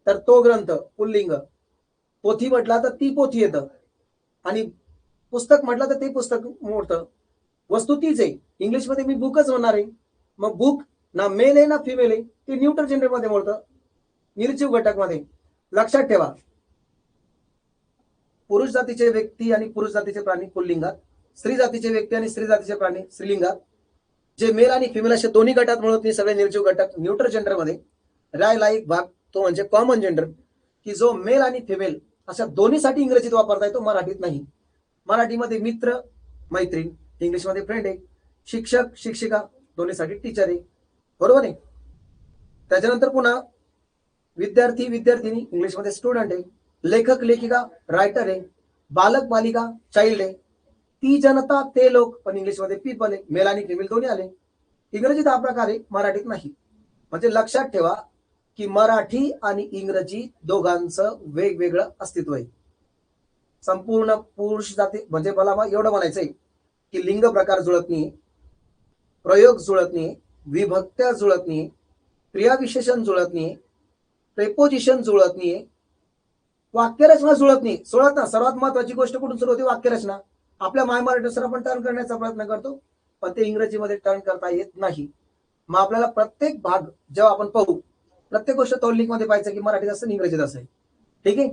तर तो ग्रंथ पुल्लिंग, पोथी म्हटला तर ती पोथी येतं, आणि पुस्तक म्हटलं तर ते पुस्तक मोडतं. वस्तू तीच आहे. इंग्लिशमध्ये मी बुकच म्हणणार आहे, मग बुक ना मेल आहे ना फिमेल आहे, ते न्यूटर जेंडर मध्ये मोडतं, निर्जीव घटक मध्ये. लक्षात ठेवा, पुरुष जातीचे व्यक्ती आणि पुरुष जातीचे प्राणी पुल्लिंगात, स्त्री जातीचे व्यक्ती आणि स्त्री जातीचे प्राणी स्त्रीलिंगात. जे मेल आणि फिमेल असे दोन्ही गटात मिळत नाही सगळे निर्जीव घटक न्यूटर जेंडर मध्ये. राहिला एक भाग तो म्हणजे कॉमन जेंडर, की जो मेल आणि फिमेल अशा दोन्हीसाठी इंग्रजीत वापरता येतो, मराठीत नाही. मराठीमध्ये मित्र मैत्रीण, इंग्लिशमध्ये फ्रेंड आहे, शिक्षक शिक्षिका दोन्हीसाठी टीचर आहे. बरोबर आहे. त्याच्यानंतर पुन्हा विद्यार्थी विद्यार्थिनी इंग्लिशमध्ये स्टुडंट आहे, लेखक लेखिका रायटर आहे, बालक बालिका चाइल्ड आहे, ती जनता ते लोक पण इंग्लिशमध्ये पीपल आहे. मेल आणि फिमेल दोन्ही आले. इंग्रजीत हा प्रकार आहे, मराठीत नाही. म्हणजे लक्षात ठेवा की मराठी आणि इंग्रजी दोघांचं वेगवेगळं अस्तित्व आहे. संपूर्ण पुरुष जाती म्हणजे मला एवढं म्हणायचंय की लिंग प्रकार जुळत नाही, प्रयोग जुळत नाही, विभक्त्या जुळत नाही, क्रियाविशेषण जुळत नाही, प्रेपोजिशन जुळत नाही, वाक्यरचना जुळत नाही. जुळत ना, सर्वात महत्वाची गोष्ट कुठून सुरू होती? वाक्यरचना. आपल्या माय मराठीनुसार आपण टर्न करण्याचा प्रयत्न करतो, पण ते इंग्रजीमध्ये टर्न करता येत नाही. मग आपल्याला प्रत्येक भाग जेव्हा आपण पाहू, प्रत्येक गोष्ट तोंडलिंक मध्ये पाहायचं की मराठीत असं इंग्रजीत असेल. ठीक आहे.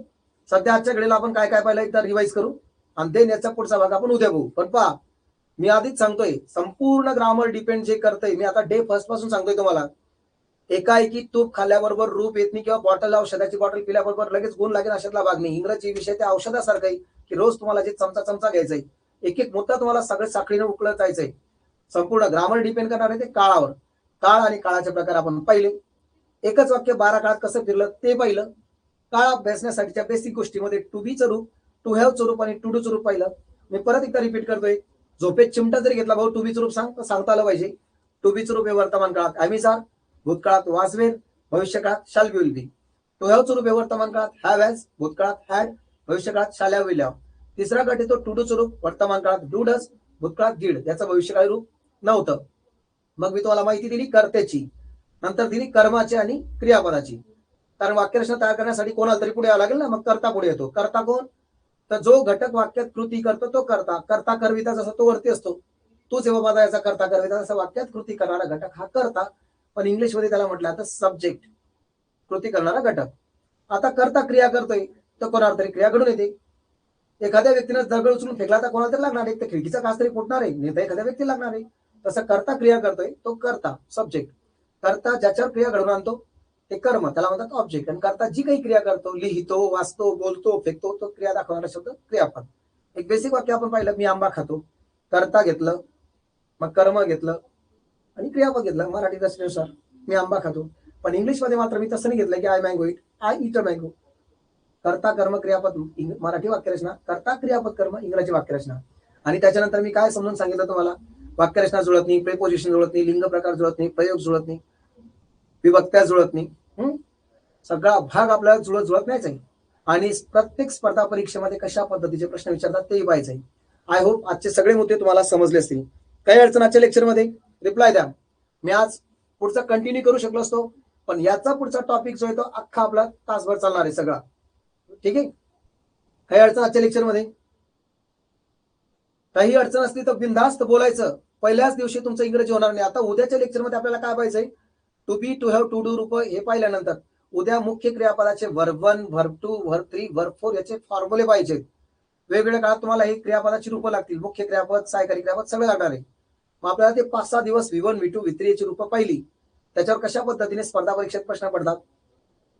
सध्या आजच्या घडीला आपण काय काय पाहिलं एकदा रिवाइज करू आणि देन याचा पुढचा भाग आपण उद्या बघू. पण पहा, मी आधीच सांगतोय संपूर्ण ग्रामर डिपेंड जे करतंय, मी आता डे फर्स्ट पासून सांगतोय तुम्हाला. एकाएकी तूप खाल्ल्याबरोबर रूप येत नाही, किंवा बॉटल औषधाची बॉटल पिल्याबरोबर लगेच गुण लागेल अशातला भाग नाही. इंग्रजी विषय त्या औषधासारखं आहे की रोज तुम्हाला जे चमचा चमचा घ्यायचंय, एक एक मुद्दा तुम्हाला सगळे साखळीने उकळत जायचंय. संपूर्ण ग्रामर डिपेंड करणार आहे ते काळावर. काळ आणि काळाचे प्रकार आपण पाहिले. एकच वाक्य 12 काळात कसं फिरलं ते पाहिलं. काळ अभ्यासण्यासाठीच्या बेसिक गोष्टीमध्ये टू बीचं रूप, टू हॅवचं रूप आणि टू डूचं रूप पाहिलं. मी परत एकदा रिपीट करतोय. झोपेत चिमटा जरी घेतला भाऊ टू बीचं रूप सांग तर सांगता आलं पाहिजे. टू बीचं रूप हे वर्तमान काळात ॲमिझार, भूतकाळात वाजवेल, भविष्य काळात शाल विल बी. टू हॅवचं रूप हे वर्तमान काळात हॅव हॅज, भूतकाळात हॅड, भविष्य काळात शाल हॅव विल हॅव. तिसरा गट येतो टू डूचं रूप, वर्तमान काळात डू डज, भूतकाळात डिड. याचं भविष्यकाळी रूप नव्हतं. मग मी तुम्हाला माहिती दिली कर्त्याची, नंतर दिली कर्माची आणि क्रियापदाची. कारण वाक्यरचना तयार करण्यासाठी कोणाला तरी पुढे यावं लागेल ना, मग कर्ता पुढे येतो. कर्ता कोण? तर जो घटक वाक्यात कृती करतो तो कर्ता. कर्ता करविता जसा तो वरती असतो, तो सेवा पदाचा कर्ता करविता, जसा वाक्यात कृती करणारा घटक हा कर्ता, पण इंग्लिशमध्ये त्याला म्हटलं आता सब्जेक्ट, कृती करणारा घटक. आता कर्ता क्रिया करतोय तर कोणावर तरी क्रिया घडून येते. एखाद्या व्यक्तीने दगड उचलून फेकला तर कोणाला तरी लागणार आहे, तर खिडकीचा काच तरी फुटणार आहे, नाही तर एखाद्या व्यक्ती लागणार आहे. तसं कर्ता क्रिया करतोय तो कर्ता, सब्जेक्ट. कर्ता ज्याच्यावर क्रिया घडवून आणतो ते कर्म, त्याला म्हणतात ऑब्जेक्ट. आणि कर्ता जी काही क्रिया करतो, लिहितो, वाचतो, बोलतो, फेकतो, तो क्रिया दाखवणारा शब्द क्रियापद. एक बेसिक वाक्य आपण पाहिलं, मी आंबा खातो. कर्ता घेतलं, मग कर्म घेतलं आणि क्रियापद घेतलं मराठी रचनेनुसार, मी आंबा खातो. पण इंग्लिशमध्ये मात्र मी तसं नाही घेतलं की I mango it, I it a mango. कर्ता कर्म क्रियापद मराठी वाक्यरचना, कर्ता क्रियापद कर्म इंग्रजी वाक्यरचना. आणि त्याच्यानंतर मी काय समजून सांगितलं तुम्हाला, वाक्यरचना जुळत नाही, प्रेपोजिशन जुळत नाही, लिंग प्रकार जुळत नाही, प्रयोग जुळत नाही, विभक्त्या जुळत नाही, सगळा भाग आपल्याला जुळत नाहीच आहे. आणि प्रत्येक स्पर्धा परीक्षेमध्ये कशा पद्धतीचे प्रश्न विचारतात तेही पाहायचं आहे. आय होप आजचे सगळे मुद्दे तुम्हाला समजले असतील. काही अडचण आजच्या लेक्चरमध्ये रिप्लाय द्या. मी आज पुढचा कंटिन्यू करू शकलो असतो, पण याचा पुढचा टॉपिक जो आहे तो अख्खा आपला तासभर चालणार आहे सगळा. ठीक आहे. काही अडचण आजच्या लेक्चरमध्ये? काही अडचण असली तर बिनधास्त बोलायचं. पहिल्याच दिवशी तुमचं इंग्रजी होणार नाही. आता उद्याच्या लेक्चरमध्ये आपल्याला काय पाहिजे, to be, to have, to do रूप हे पाहिल्यानंतर उद्या मुख्य क्रियापदाचे वर्ब 1, वर्ब 2, वर्ब 3, वर्ब 4 याचे फॉर्म्युले पाहिजेत. वेगवेगळ्या काळात तुम्हाला हे क्रियापदाची रूपं लागतील. मुख्य क्रियापद, सहाय्यकारी क्रियापद सगळे लागणार आहे. मग आपल्याला ते 5-6 दिवस V1, V2, V3 याची रूपं पाहिली, त्याच्यावर कशा पद्धतीने स्पर्धा परीक्षेत प्रश्न पडतात,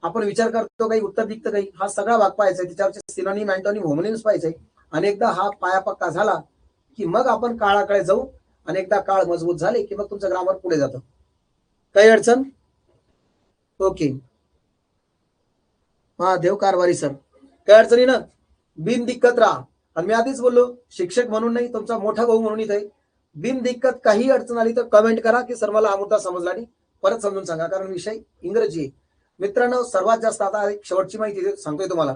आपण विचार करतो काही, उत्तर निघतं काही, हा सगळा भाग पाहायचा आहे. त्याच्यावरचे सिनोनिम, अँटोनिम, होमोनिम्स पाहिजे. आणि एकदा हा पाया पक्का झाला की मग आपण काळाकडे जाऊ, आणि एकदा काळ मजबूत झाले की मग तुमचं ग्रामर पुढे जातं. काही अडचण? ओके. हा देव कारभारी सर, काही अडचणी ना, बिनदिक्कत राहा. आणि मी आधीच बोललो, शिक्षक म्हणून नाही, तुमचा मोठा भाऊ म्हणून इथे बिनदिक्कत काही अडचण आली तर कमेंट करा की सर मला हा मुद्दा समजला नाही, परत समजून सांगा, कारण विषय इंग्रजी आहे. मित्रांनो, सर्वात जास्त आता एक शेवटची माहिती सांगतोय तुम्हाला.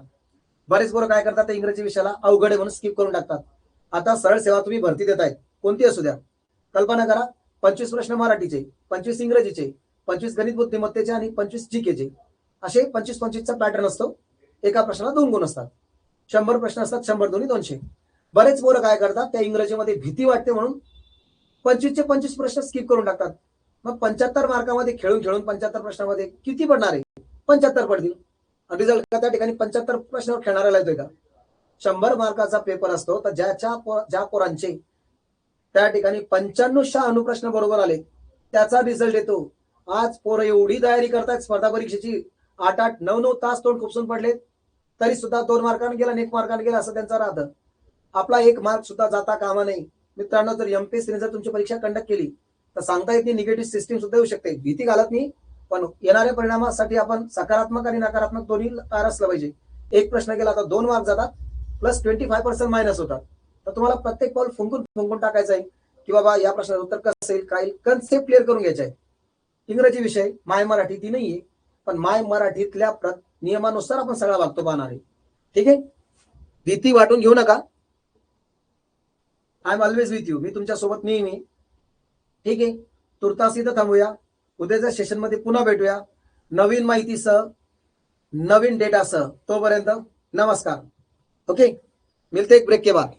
बरेच पोरं काय करतात, इंग्रजी विषयाला अवघड आहे म्हणून स्किप करून टाकतात. आता सरळ सेवा तुम्ही भरती देताय, कोणती असू द्या, कल्पना करा 25 प्रश्न मराठीचे, 25 इंग्रजीचे, 25 गणित बुद्धिमत्तेचे आणि 25 जीकेचे, असे 25-25चा पॅटर्न असतो. एका प्रश्नाला 2 गुण असतात. 100 प्रश्न असतात, 100 2 200. बरेच पोरं काय करतात, त्या इंग्रजीमध्ये भीती वाटते म्हणून 25चे 25 प्रश्न स्किप करून टाकतात. मग 75 मार्कामध्ये खेळून 75 प्रश्नामध्ये किती पडणार आहे? 75 पडतील. रिझल्ट का त्या ठिकाणी 75 प्रश्नावर खेळणाऱ्याला येतोय का? 100 मार्काचा पेपर असतो, तर ज्या पोरांचे त्या ठिकाणी 95 प्रश्न बरोबर आले त्याचा रिझल्ट येतो. आज पोरं एवढी तयारी करतात स्पर्धा परीक्षेची, 8-8, 9-9 तास तोंड खुपसून पडलेत, तरी सुद्धा 2 मार्काने गेला आणि 1 मार्काने गेला असं त्यांचं राहतं. आपला 1 मार्क सुद्धा जाता कामा नाही. मित्रांनो, जर एमपीएससीने जर तुमची परीक्षा कंडक्ट केली तर सांगता येत नाही, निगेटिव्ह सिस्टीम सुद्धा येऊ शकते. भीती घालत नाही, पण येणाऱ्या परिणामासाठी आपण सकारात्मक आणि नकारात्मक दोन्ही तयार असलं पाहिजे. 1 प्रश्न गेला तर 2 मार्क जातात, प्लस 25% मायनस होतात. तर तुम्हाला प्रत्येक पाऊल फुंकून टाकायचं आहे की बाबा या प्रश्नाचं उत्तर कसं येईल, काय कन्सेप्ट क्लिअर करून घ्यायचं आहे. इंग्रजी विषय माय मराठी ती नाहीये, पण माय मराठीतल्या नियमानुसार आपण सगळा वागतो पाहणार आहे. ठीक आहे. भीती वाटून घेऊ नका. I am always with you. मी तुमच्या सोबत नेहमी. ठीक आहे. तुर्तास इथं थांबूया. उद्याच्या सेशन मध्ये पुन्हा भेटूया नवीन माहितीसह, नवीन डेटासह. तोपर्यंत नमस्कार. ओके, मिलते एक ब्रेक के बाद.